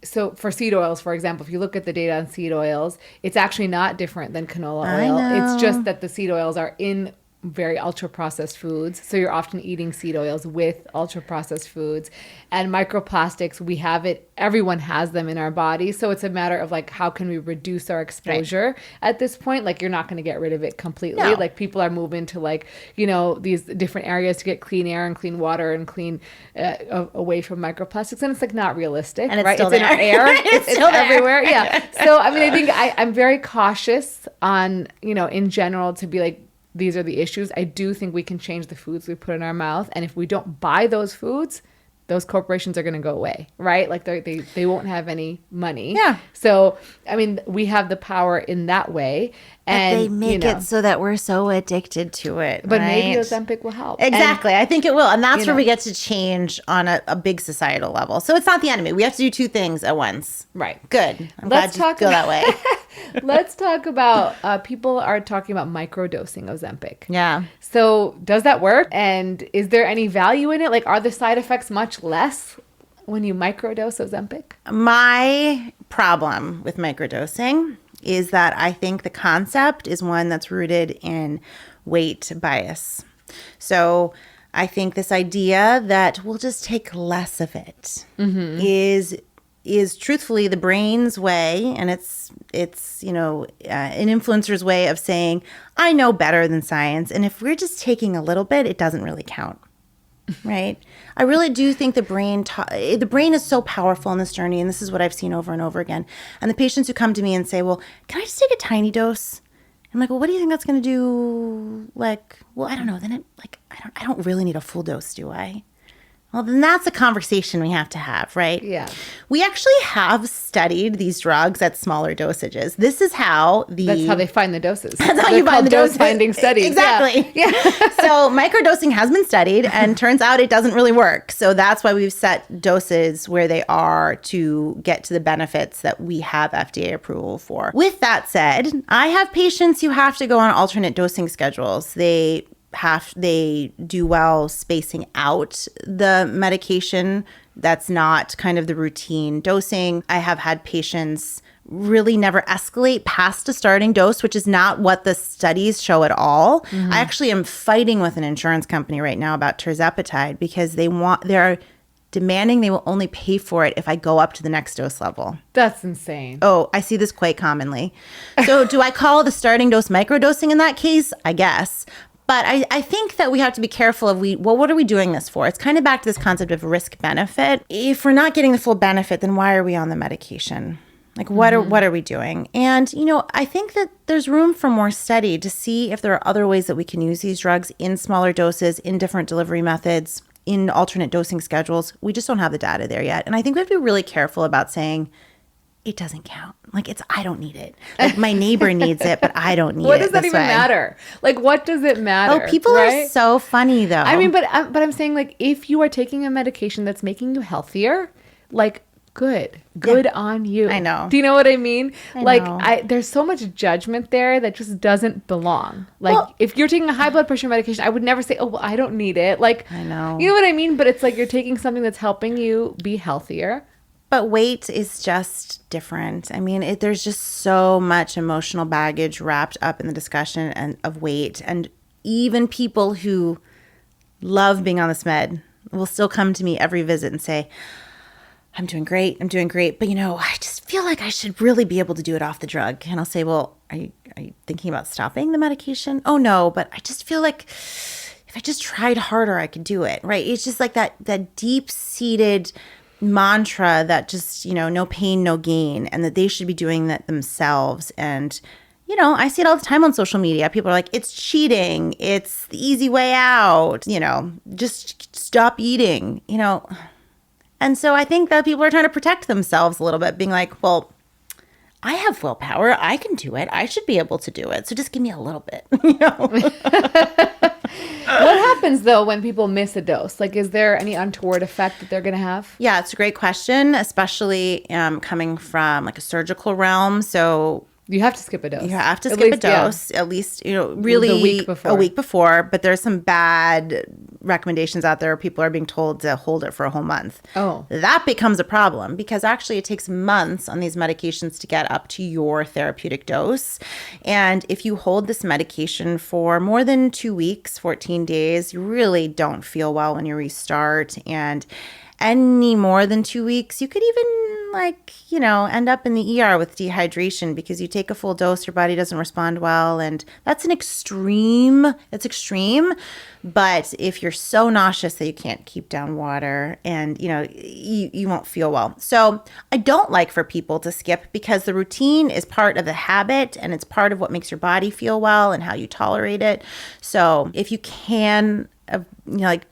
so for seed oils, for example, if you look at the data on seed oils, it's actually not different than canola oil. It's just that the seed oils are in very ultra processed foods. So you're often eating seed oils with ultra processed foods. And microplastics, we have it, everyone has them in our body. So it's a matter of how can we reduce our exposure at this point? You're not going to get rid of it completely. No. People are moving to these different areas to get clean air and clean water and clean away from microplastics. And it's not realistic, and it's right? Still it's there. in our air. it's still everywhere. Yeah. So, I mean, I think I'm very cautious on, in general, to be these are the issues. I do think we can change the foods we put in our mouth. And if we don't buy those foods, those corporations are going to go away, right? They won't have any money. Yeah. So, I mean, we have the power in that way. And they make it so that we're so addicted to it. But right? maybe Ozempic will help. Exactly. I think it will. And that's where we get to change on a big societal level. So it's not the enemy. We have to do 2 things at once. Right. Good. I'm glad you feel that way. Let's talk about, people are talking about microdosing Ozempic. Yeah. So does that work? And is there any value in it? Are the side effects much less when you microdose Ozempic? My problem with microdosing is that I think the concept is one that's rooted in weight bias. So I think this idea that we'll just take less of it is truthfully the brain's way, and it's an influencer's way of saying, I know better than science, and if we're just taking a little bit, it doesn't really count. Right? I really do think the brain is so powerful in this journey, and this is what I've seen over and over again. And the patients who come to me and say, well, can I just take a tiny dose? I'm like, well, what do you think that's going to do? Well, I don't know. Then I don't really need a full dose, do I? Well, then that's a conversation we have to have, right? Yeah. We actually have studied these drugs at smaller dosages. This is how That's how they find the doses. That's how They're you find the dose doses. finding studies. Exactly. Yeah. So microdosing has been studied and turns out it doesn't really work. So that's why we've set doses where they are to get to the benefits that we have FDA approval for. With that said, I have patients who have to go on alternate dosing schedules. They do well spacing out the medication. That's not kind of the routine dosing. I have had patients really never escalate past a starting dose, which is not what the studies show at all. Mm-hmm. I actually am fighting with an insurance company right now about tirzepatide because they're demanding they will only pay for it if I go up to the next dose level. That's insane. Oh, I see this quite commonly. So do I call the starting dose microdosing in that case? I guess. But I think that we have to be careful of what are we doing this for? It's kind of back to this concept of risk benefit. If we're not getting the full benefit, then why are we on the medication? Like what are we doing? And, I think that there's room for more study to see if there are other ways that we can use these drugs in smaller doses, in different delivery methods, in alternate dosing schedules. We just don't have the data there yet. And I think we have to be really careful about saying, it doesn't count. Like I don't need it. Like my neighbor needs it, but I don't need it. What does that this even way. matter? Like, what does it matter? Oh, people are so funny though. I mean, but I'm saying, like, if you are taking a medication that's making you healthier, like, good on you. I know. Do you know what I mean? I know. There's so much judgment there that just doesn't belong. Like, if you're taking a high blood pressure medication, I would never say, oh, well, I don't need it. Like, I know. You know what I mean? But it's like you're taking something that's helping you be healthier. But weight is just different. I mean, there's just so much emotional baggage wrapped up in the discussion of weight. And even people who love being on this med will still come to me every visit and say, I'm doing great. But, I just feel like I should really be able to do it off the drug. And I'll say, well, are you thinking about stopping the medication? Oh, no, but I just feel like if I just tried harder, I could do it, right? It's just like that deep-seated mantra that just, no pain, no gain, and that they should be doing that themselves. And, I see it all the time on social media. People are like, it's cheating. It's the easy way out. Just stop eating, And so I think that people are trying to protect themselves a little bit, being like, well, I have willpower. I can do it. I should be able to do it. So just give me a little bit, What happens, though, when people miss a dose? Like, is there any untoward effect that they're going to have? Yeah, it's a great question, especially coming from like a surgical realm. So you have to skip a dose. You have to skip a dose, at least, really a week before. But there's some bad recommendations out there. People are being told to hold it for a whole month. Oh. That becomes a problem because actually it takes months on these medications to get up to your therapeutic dose. And if you hold this medication for more than 2 weeks, 14 days, you really don't feel well when you restart. And any more than 2 weeks, you could even end up in the ER with dehydration because you take a full dose, your body doesn't respond well. And that's extreme. But if you're so nauseous that you can't keep down water and, you won't feel well. So I don't like for people to skip because the routine is part of the habit and it's part of what makes your body feel well and how you tolerate it. So if you can,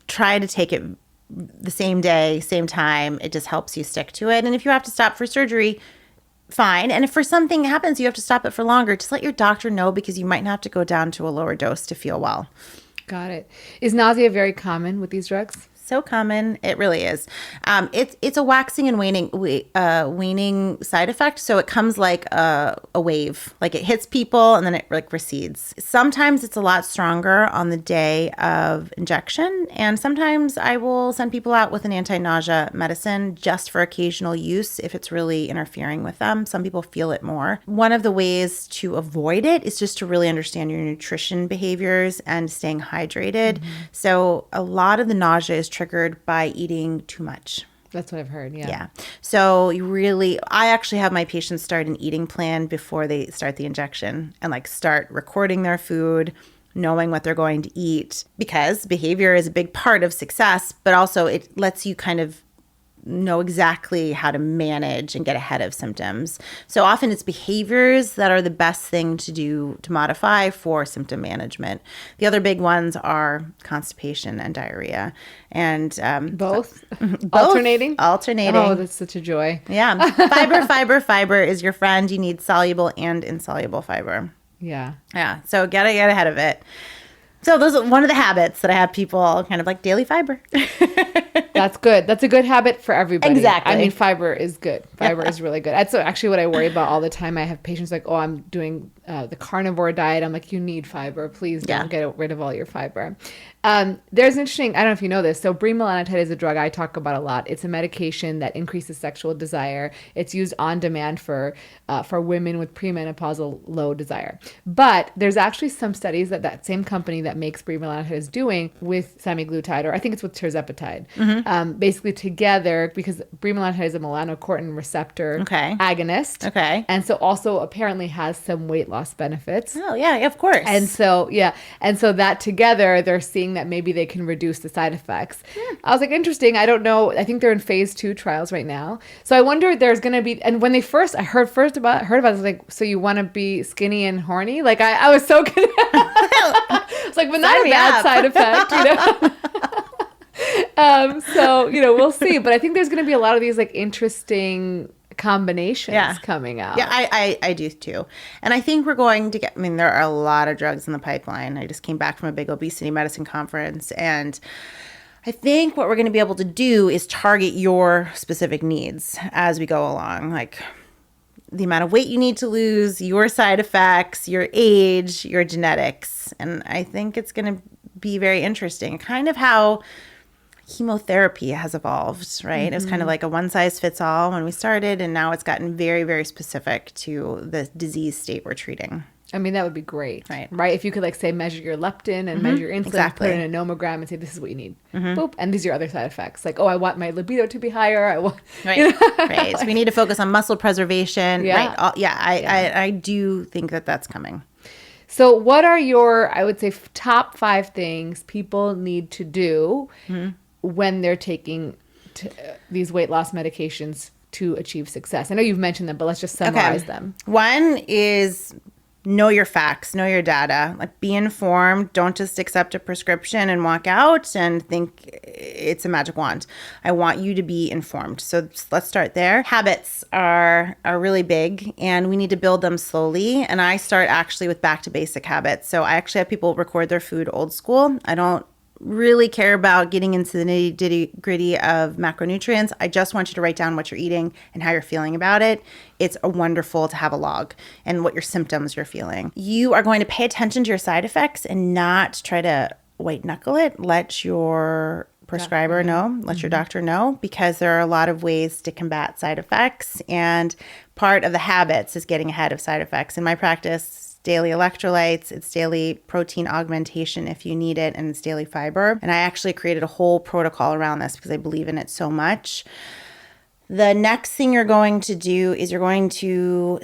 try to take it the same day, same time, it just helps you stick to it. And if you have to stop for surgery, fine. And if for something happens, you have to stop it for longer, just let your doctor know because you might have to go down to a lower dose to feel well. Got it. Is nausea very common with these drugs? So common. It really is. It's a waxing and waning side effect. So it comes like a wave, like it hits people and then it recedes. Sometimes it's a lot stronger on the day of injection. And sometimes I will send people out with an anti-nausea medicine just for occasional use if it's really interfering with them. Some people feel it more. One of the ways to avoid it is just to really understand your nutrition behaviors and staying hydrated. Mm-hmm. So a lot of the nausea is triggered by eating too much. That's what I've heard. Yeah. So I actually have my patients start an eating plan before they start the injection and start recording their food, knowing what they're going to eat, because behavior is a big part of success, but also it lets you kind of know exactly how to manage and get ahead of symptoms. So often it's behaviors that are the best thing to do to modify for symptom management. The other big ones are constipation and diarrhea. And Both? both Alternating? Alternating. Oh, that's such a joy. Yeah. Fiber is your friend. You need soluble and insoluble fiber. Yeah. Yeah. So get ahead of it. So those are one of the habits that I have people kind of like daily fiber. That's good. That's a good habit for everybody. Exactly. I mean, fiber is good. Fiber is really good. That's actually what I worry about all the time. I have patients like, oh, I'm doing the carnivore diet. I'm like, you need fiber. Please don't get rid of all your fiber. There's an interesting, I don't know if you know this. So bremelanotide is a drug I talk about a lot. It's a medication that increases sexual desire. It's used on demand for women with premenopausal low desire. But there's actually some studies that same company that makes bremelanotide is doing with semaglutide, or I think it's with tirzepatide. Basically together, because bremelanotide is a melanocortin receptor agonist. Okay. And so also apparently has some weight loss benefits. Oh, yeah, of course. And so, And so that together, they're seeing that maybe they can reduce the side effects. I was like, interesting. I don't know. I think they're in phase 2 trials right now. So I wonder if there's going to be, and when they I heard about it, I was like, so you want to be skinny and horny? Like I was so good. It's like, but not a bad side effect, So, we'll see. But I think there's going to be a lot of these like interesting combinations coming out. Yeah, I do too. And I think we're going to get, there are a lot of drugs in the pipeline. I just came back from a big obesity medicine conference, and I think what we're going to be able to do is target your specific needs as we go along. Like the amount of weight you need to lose, your side effects, your age, your genetics. And I think it's going to be very interesting. Kind of how chemotherapy has evolved, right? It was kind of like a one size fits all when we started, and now it's gotten very, very specific to the disease state we're treating. I mean, that would be great, right? If you could like say measure your leptin and measure your insulin, put it in a nomogram and say this is what you need. Boop, and these are your other side effects. Like, oh, I want my libido to be higher. I want right. So we need to focus on muscle preservation. Yeah. Right. I do think that that's coming. So what are your, I would say, top 5 things people need to do when they're taking these weight loss medications to achieve success? I know you've mentioned them, but let's just summarize them. One is know your facts, know your data. Like, be informed. Don't just accept a prescription and walk out and think it's a magic wand. I want you to be informed. So let's start there. Habits are really big, and we need to build them slowly. And I start actually with back to basic habits. So I actually have people record their food old school. I don't really care about getting into the nitty gritty of macronutrients. I just want you to write down what you're eating and how you're feeling about it. It's wonderful to have a log and what your symptoms you're feeling. You are going to pay attention to your side effects and not try to white knuckle it. Let your prescriber know, let your doctor know, because there are a lot of ways to combat side effects. And part of the habits is getting ahead of side effects. In my practice, daily electrolytes, it's daily protein augmentation if you need it, and it's daily fiber. And I actually created a whole protocol around this because I believe in it so much. The next thing you're going to do is you're going to,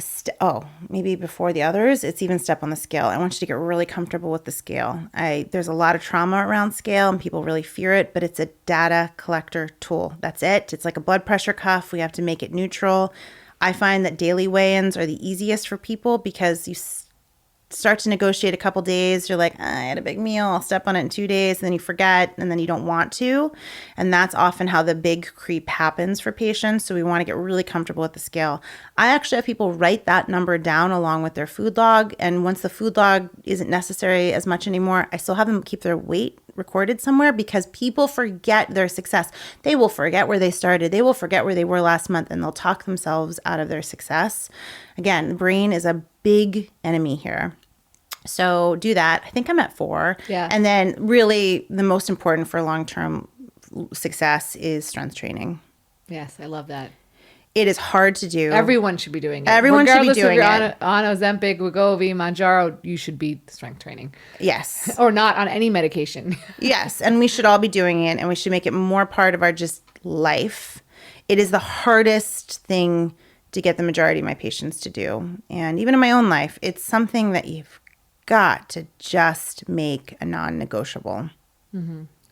maybe before the others, it's even step on the scale. I want you to get really comfortable with the scale. There's a lot of trauma around scale and people really fear it, but it's a data collector tool. That's it. It's like a blood pressure cuff. We have to make it neutral. I find that daily weigh-ins are the easiest for people because you start to negotiate a couple days. You're like, I had a big meal. I'll step on it in 2 days. And then you forget, and then you don't want to. And that's often how the big creep happens for patients. So we want to get really comfortable with the scale. I actually have people write that number down along with their food log. And once the food log isn't necessary as much anymore, I still have them keep their weight recorded somewhere, because people forget their success. They will forget where they started. They will forget where they were last month, and they'll talk themselves out of their success. Again, the brain is a big enemy here. So do that. I think I'm at 4. Yeah. And then really the most important for long-term success is strength training. Yes, I love that. It is hard to do. Everyone should be doing it. Everyone should be Regardless doing if you're it. on Ozempic, Wegovy, Mounjaro, you should be strength training. Yes. Or not on any medication. Yes. And we should all be doing it, and we should make it more part of our just life. It is the hardest thing to get the majority of my patients to do. And even in my own life, it's something that you've got to just make a non-negotiable.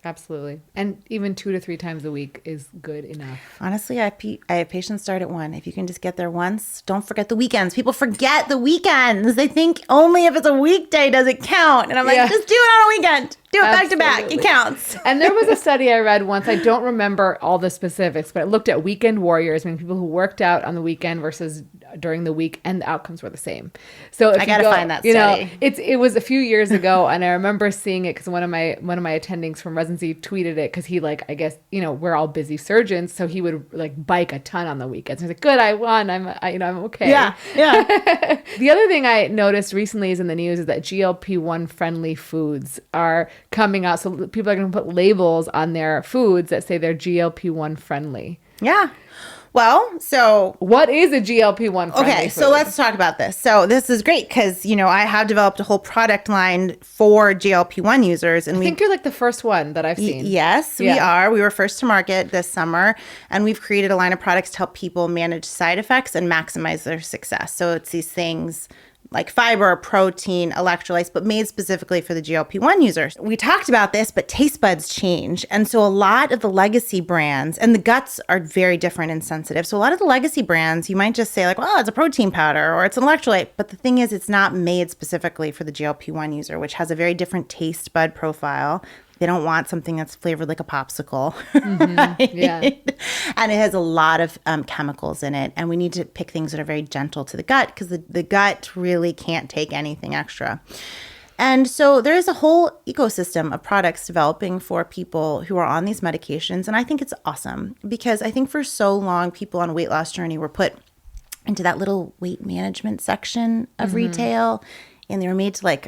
Absolutely. And even 2 to 3 times a week is good enough. Honestly, I have patients start at 1. If you can just get there once, don't forget the weekends. People forget the weekends. They think only if it's a weekday does it count. And I'm like, just do it on a weekend. Do it back to back. It counts. And there was a study I read once. I don't remember all the specifics, but it looked at weekend warriors, meaning people who worked out on the weekend versus during the week, and the outcomes were the same. So if I gotta find that study. It was a few years ago, and I remember seeing it because one of my attendings from residency tweeted it because he I guess we're all busy surgeons, so he would bike a ton on the weekends. He's like, good, I won. I'm okay. Yeah. The other thing I noticed recently is in the news is that GLP-1 friendly foods are coming out. So people are going to put labels on their foods that say they're GLP-1 friendly. Yeah. Well, so what is a GLP-1 friendly okay, food? so let's talk about this. So this is great because, I have developed a whole product line for GLP-1 users. And I think you're the first one that I've seen. Yes, we are. We were first to market this summer, and we've created a line of products to help people manage side effects and maximize their success. So it's these things like fiber, protein, electrolytes, but made specifically for the GLP-1 users. We talked about this, but taste buds change. And so a lot of the legacy brands, and the guts are very different and sensitive. So a lot of the legacy brands, you might just say well, it's a protein powder or it's an electrolyte. But the thing is, it's not made specifically for the GLP-1 user, which has a very different taste bud profile. They don't want something that's flavored like a popsicle. Right? Yeah. And it has a lot of chemicals in it. And we need to pick things that are very gentle to the gut because the gut really can't take anything extra. And so there is a whole ecosystem of products developing for people who are on these medications. And I think it's awesome because I think for so long, people on a weight loss journey were put into that little weight management section of retail. And they were made to I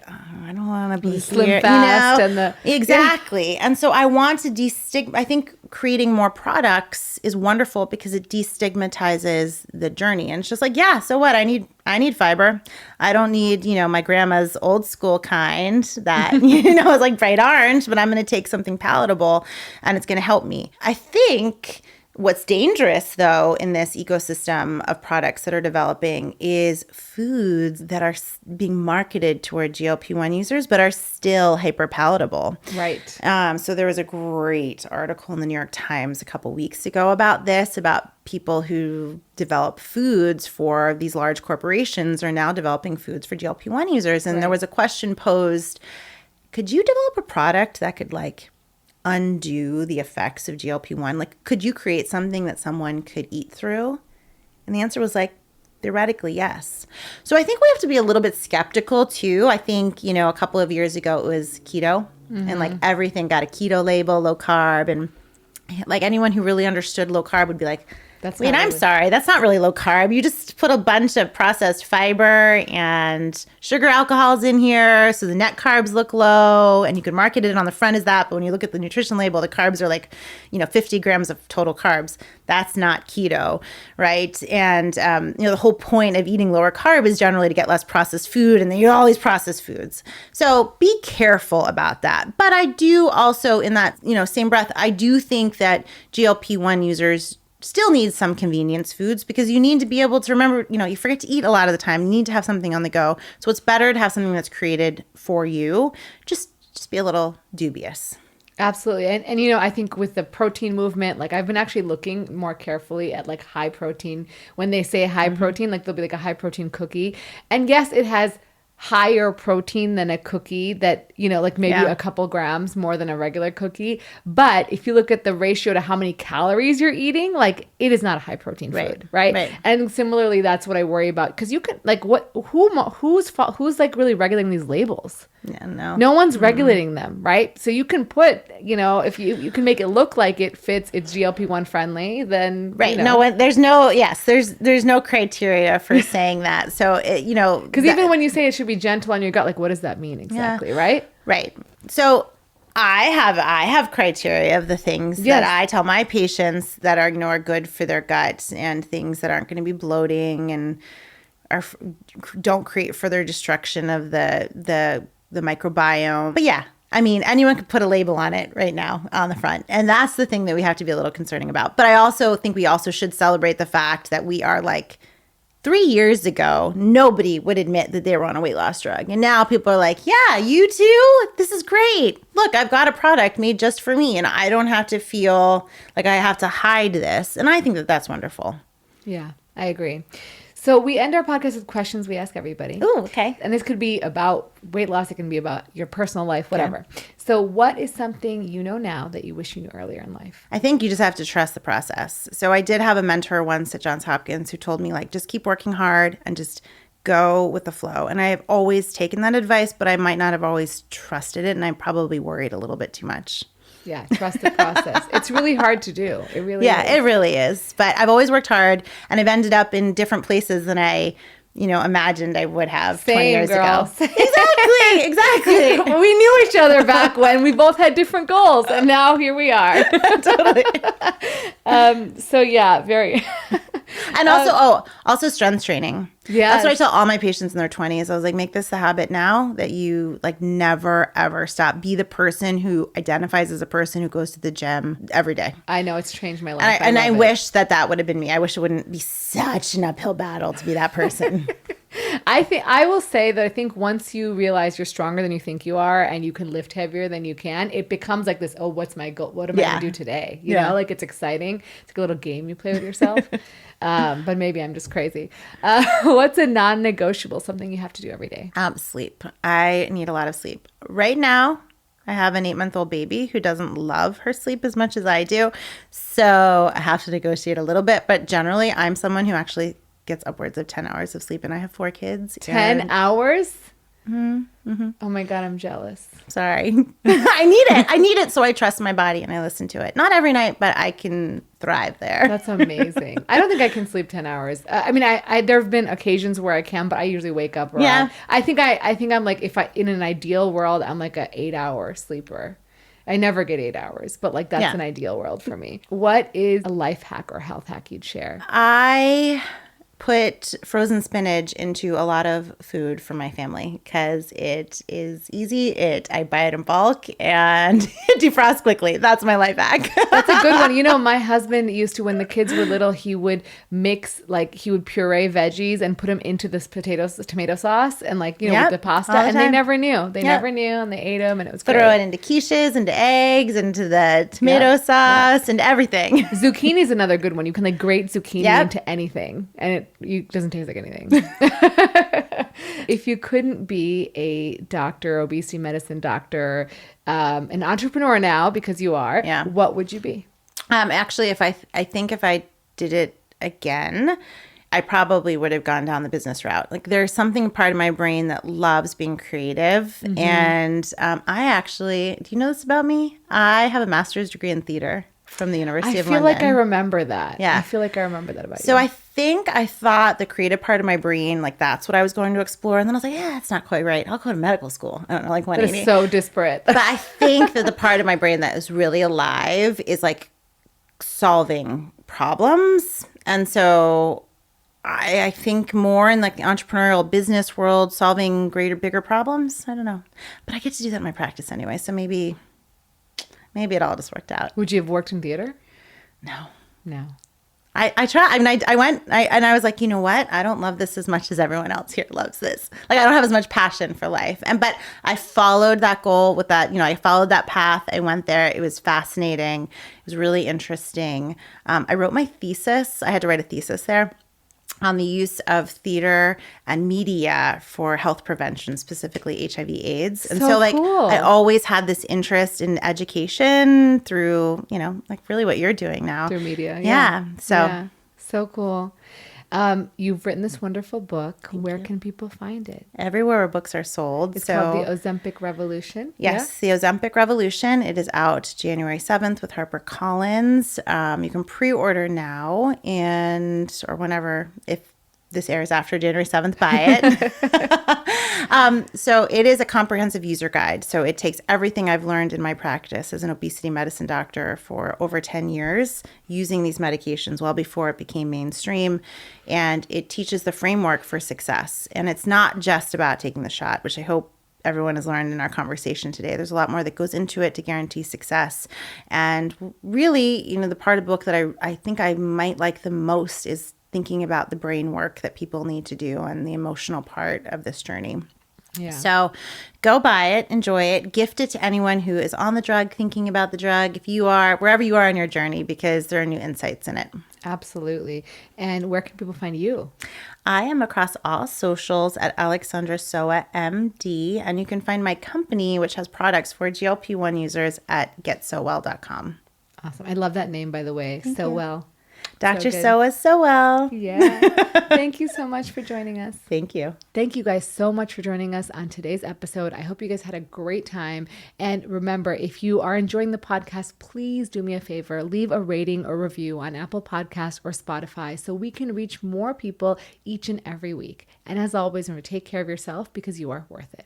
don't want to be slim here, fast exactly. And so I want to I think creating more products is wonderful because it destigmatizes the journey. And it's just so what? I need fiber. I don't need, my grandma's old school kind that, is like bright orange, but I'm going to take something palatable and it's going to help me. I think what's dangerous, though, in this ecosystem of products that are developing is foods that are being marketed toward GLP-1 users but are still hyperpalatable. Right. So there was a great article in the New York Times a couple weeks ago about this, about people who develop foods for these large corporations are now developing foods for GLP-1 users. And there was a question posed, could you develop a product that could undo the effects of GLP-1? Could you create something that someone could eat through? And the answer was theoretically, yes. So I think we have to be a little bit skeptical too. I think, a couple of years ago it was keto and everything got a keto label, low carb. And anyone who really understood low carb would be I'm sorry, that's not really low carb. You just put a bunch of processed fiber and sugar alcohols in here, so the net carbs look low, and you could market it on the front as that. But when you look at the nutrition label, the carbs are 50 grams of total carbs. That's not keto, right? And the whole point of eating lower carb is generally to get less processed food, and then you eat all these processed foods. So be careful about that. But I do also, in that same breath, I do think that GLP-1 users still need some convenience foods because you need to be able to remember, you forget to eat a lot of the time. You need to have something on the go. So it's better to have something that's created for you. Just be a little dubious. Absolutely. And I think with the protein movement, I've been actually looking more carefully at high protein. When they say high protein, there'll be a high protein cookie. And yes, it has higher protein than a cookie that, maybe a couple grams more than a regular cookie. But if you look at the ratio to how many calories you're eating, it is not a high protein food, right? And similarly, that's what I worry about. Because you can, who's really regulating these labels? Yeah, no one's regulating them, right? So you can put, if you can make it look like it fits, it's GLP-1 friendly, then there's no criteria for saying that. So because even when you say it should be gentle on your gut, what does that mean exactly, right? Right. So I have criteria of the things that I tell my patients that are good for their guts and things that aren't going to be bloating and don't create further destruction of the microbiome. But anyone could put a label on it right now on the front. And that's the thing that we have to be a little concerning about. But I also think we also should celebrate the fact that we are 3 years ago, nobody would admit that they were on a weight loss drug. And now people are like, yeah, you too? This is great. Look, I've got a product made just for me, and I don't have to feel like I have to hide this. And I think that that's wonderful. Yeah, I agree. So we end our podcast with questions we ask everybody. Ooh, okay. And this could be about weight loss. It can be about your personal life, whatever. Yeah. So what is something you know now that you wish you knew earlier in life? I think you just have to trust the process. So I did have a mentor once at Johns Hopkins who told me, like, just keep working hard and just go with the flow. And I have always taken that advice, but I might not have always trusted it. And I'm probably worried a little bit too much. Yeah, trust the process. It's really hard to do. It really is. It really is. But I've always worked hard, and I've ended up in different places than I, imagined I would have 20 years ago. Exactly. We knew each other back when we both had different goals, and now here we are. Totally. So yeah, very. And also strength training. Yeah. That's what I tell all my patients in their 20s. I was like, make this the habit now that you never, ever stop. Be the person who identifies as a person who goes to the gym every day. I know, it's changed my life. And I wish that would have been me. I wish it wouldn't be such an uphill battle to be that person. I will say that I think once you realize you're stronger than you think you are and you can lift heavier than you can, it becomes like this, what's my goal? What am I going to do today? You know, like it's exciting. It's like a little game you play with yourself. But maybe I'm just crazy. What's a non-negotiable, something you have to do every day? Sleep. I need a lot of sleep. Right now, I have an 8-month-old baby who doesn't love her sleep as much as I do. So I have to negotiate a little bit. But generally, I'm someone who actually gets upwards of 10 hours of sleep, and I have 4 kids. 10 hours? Mm-hmm. Oh my God, I'm jealous. Sorry. I need it so I trust my body and I listen to it. Not every night, but I can thrive there. That's amazing. I don't think I can sleep 10 hours. I mean, I there have been occasions where I can, but I usually wake up around. Yeah. I think I'm like, in an ideal world, I'm like an 8-hour sleeper. I never get 8 hours, but that's an ideal world for me. What is a life hack or health hack you'd share? I put frozen spinach into a lot of food for my family because it is easy. I buy it in bulk and it defrosts quickly. That's my life hack. That's a good one. My husband used to, when the kids were little, he would mix, he would puree veggies and put them into this tomato sauce and with the pasta. And they never knew. They never knew, and they ate them, and it was great. Throw it into quiches, into eggs, into the tomato sauce, and everything. Zucchini is another good one. You can grate zucchini into anything, and it doesn't taste like anything. If you couldn't be a doctor, obesity medicine doctor, an entrepreneur now, because you are, what would you be? Actually, I think if I did it again, I probably would have gone down the business route. There's something part of my brain that loves being creative. Mm-hmm. And I actually, do you know this about me? I have a master's degree in theater from the University of London. I feel like I remember that. Yeah. I feel like I remember that about you. So I think I thought the creative part of my brain, that's what I was going to explore. And then I was like, it's not quite right. I'll go to medical school. I don't know, 180. That is so disparate. But I think that the part of my brain that is really alive is solving problems. And so I think more in the entrepreneurial business world, solving bigger problems. I don't know. But I get to do that in my practice anyway. So maybe it all just worked out. Would you have worked in theater? No. I tried. I mean, I was like, you know what? I don't love this as much as everyone else here loves this. I don't have as much passion for life. But I followed that goal with that, I followed that path. I went there. It was fascinating. It was really interesting. I wrote my thesis. I had to write a thesis there on the use of theater and media for health prevention, specifically HIV/AIDS. And so cool. I always had this interest in education through, really what you're doing now. Through media. Yeah. So cool. You've written this wonderful book. Where can people find it? Everywhere where books are sold. It's called The Ozempic Revolution. Yes, The Ozempic Revolution. It is out January 7th with HarperCollins. You can pre-order now or whenever, if this airs after January 7th, buy it. So it is a comprehensive user guide. So it takes everything I've learned in my practice as an obesity medicine doctor for over 10 years using these medications well before it became mainstream. And it teaches the framework for success. And it's not just about taking the shot, which I hope everyone has learned in our conversation today. There's a lot more that goes into it to guarantee success. And really, the part of the book that I think I might like the most is thinking about the brain work that people need to do and the emotional part of this journey. Yeah. So go buy it, enjoy it, gift it to anyone who is on the drug, thinking about the drug, if you are, wherever you are on your journey, because there are new insights in it. Absolutely. And where can people find you? I am across all socials at Alexandra Sowa MD, and you can find my company, which has products for GLP-1 users, at getsowell.com. Awesome. I love that name, by the way. So well. Dr. good. Sowa so well. Yeah. Thank you so much for joining us. Thank you. Thank you guys so much for joining us on today's episode. I hope you guys had a great time. And remember, if you are enjoying the podcast, please do me a favor, leave a rating or review on Apple Podcasts or Spotify so we can reach more people each and every week. And as always, remember, take care of yourself because you are worth it.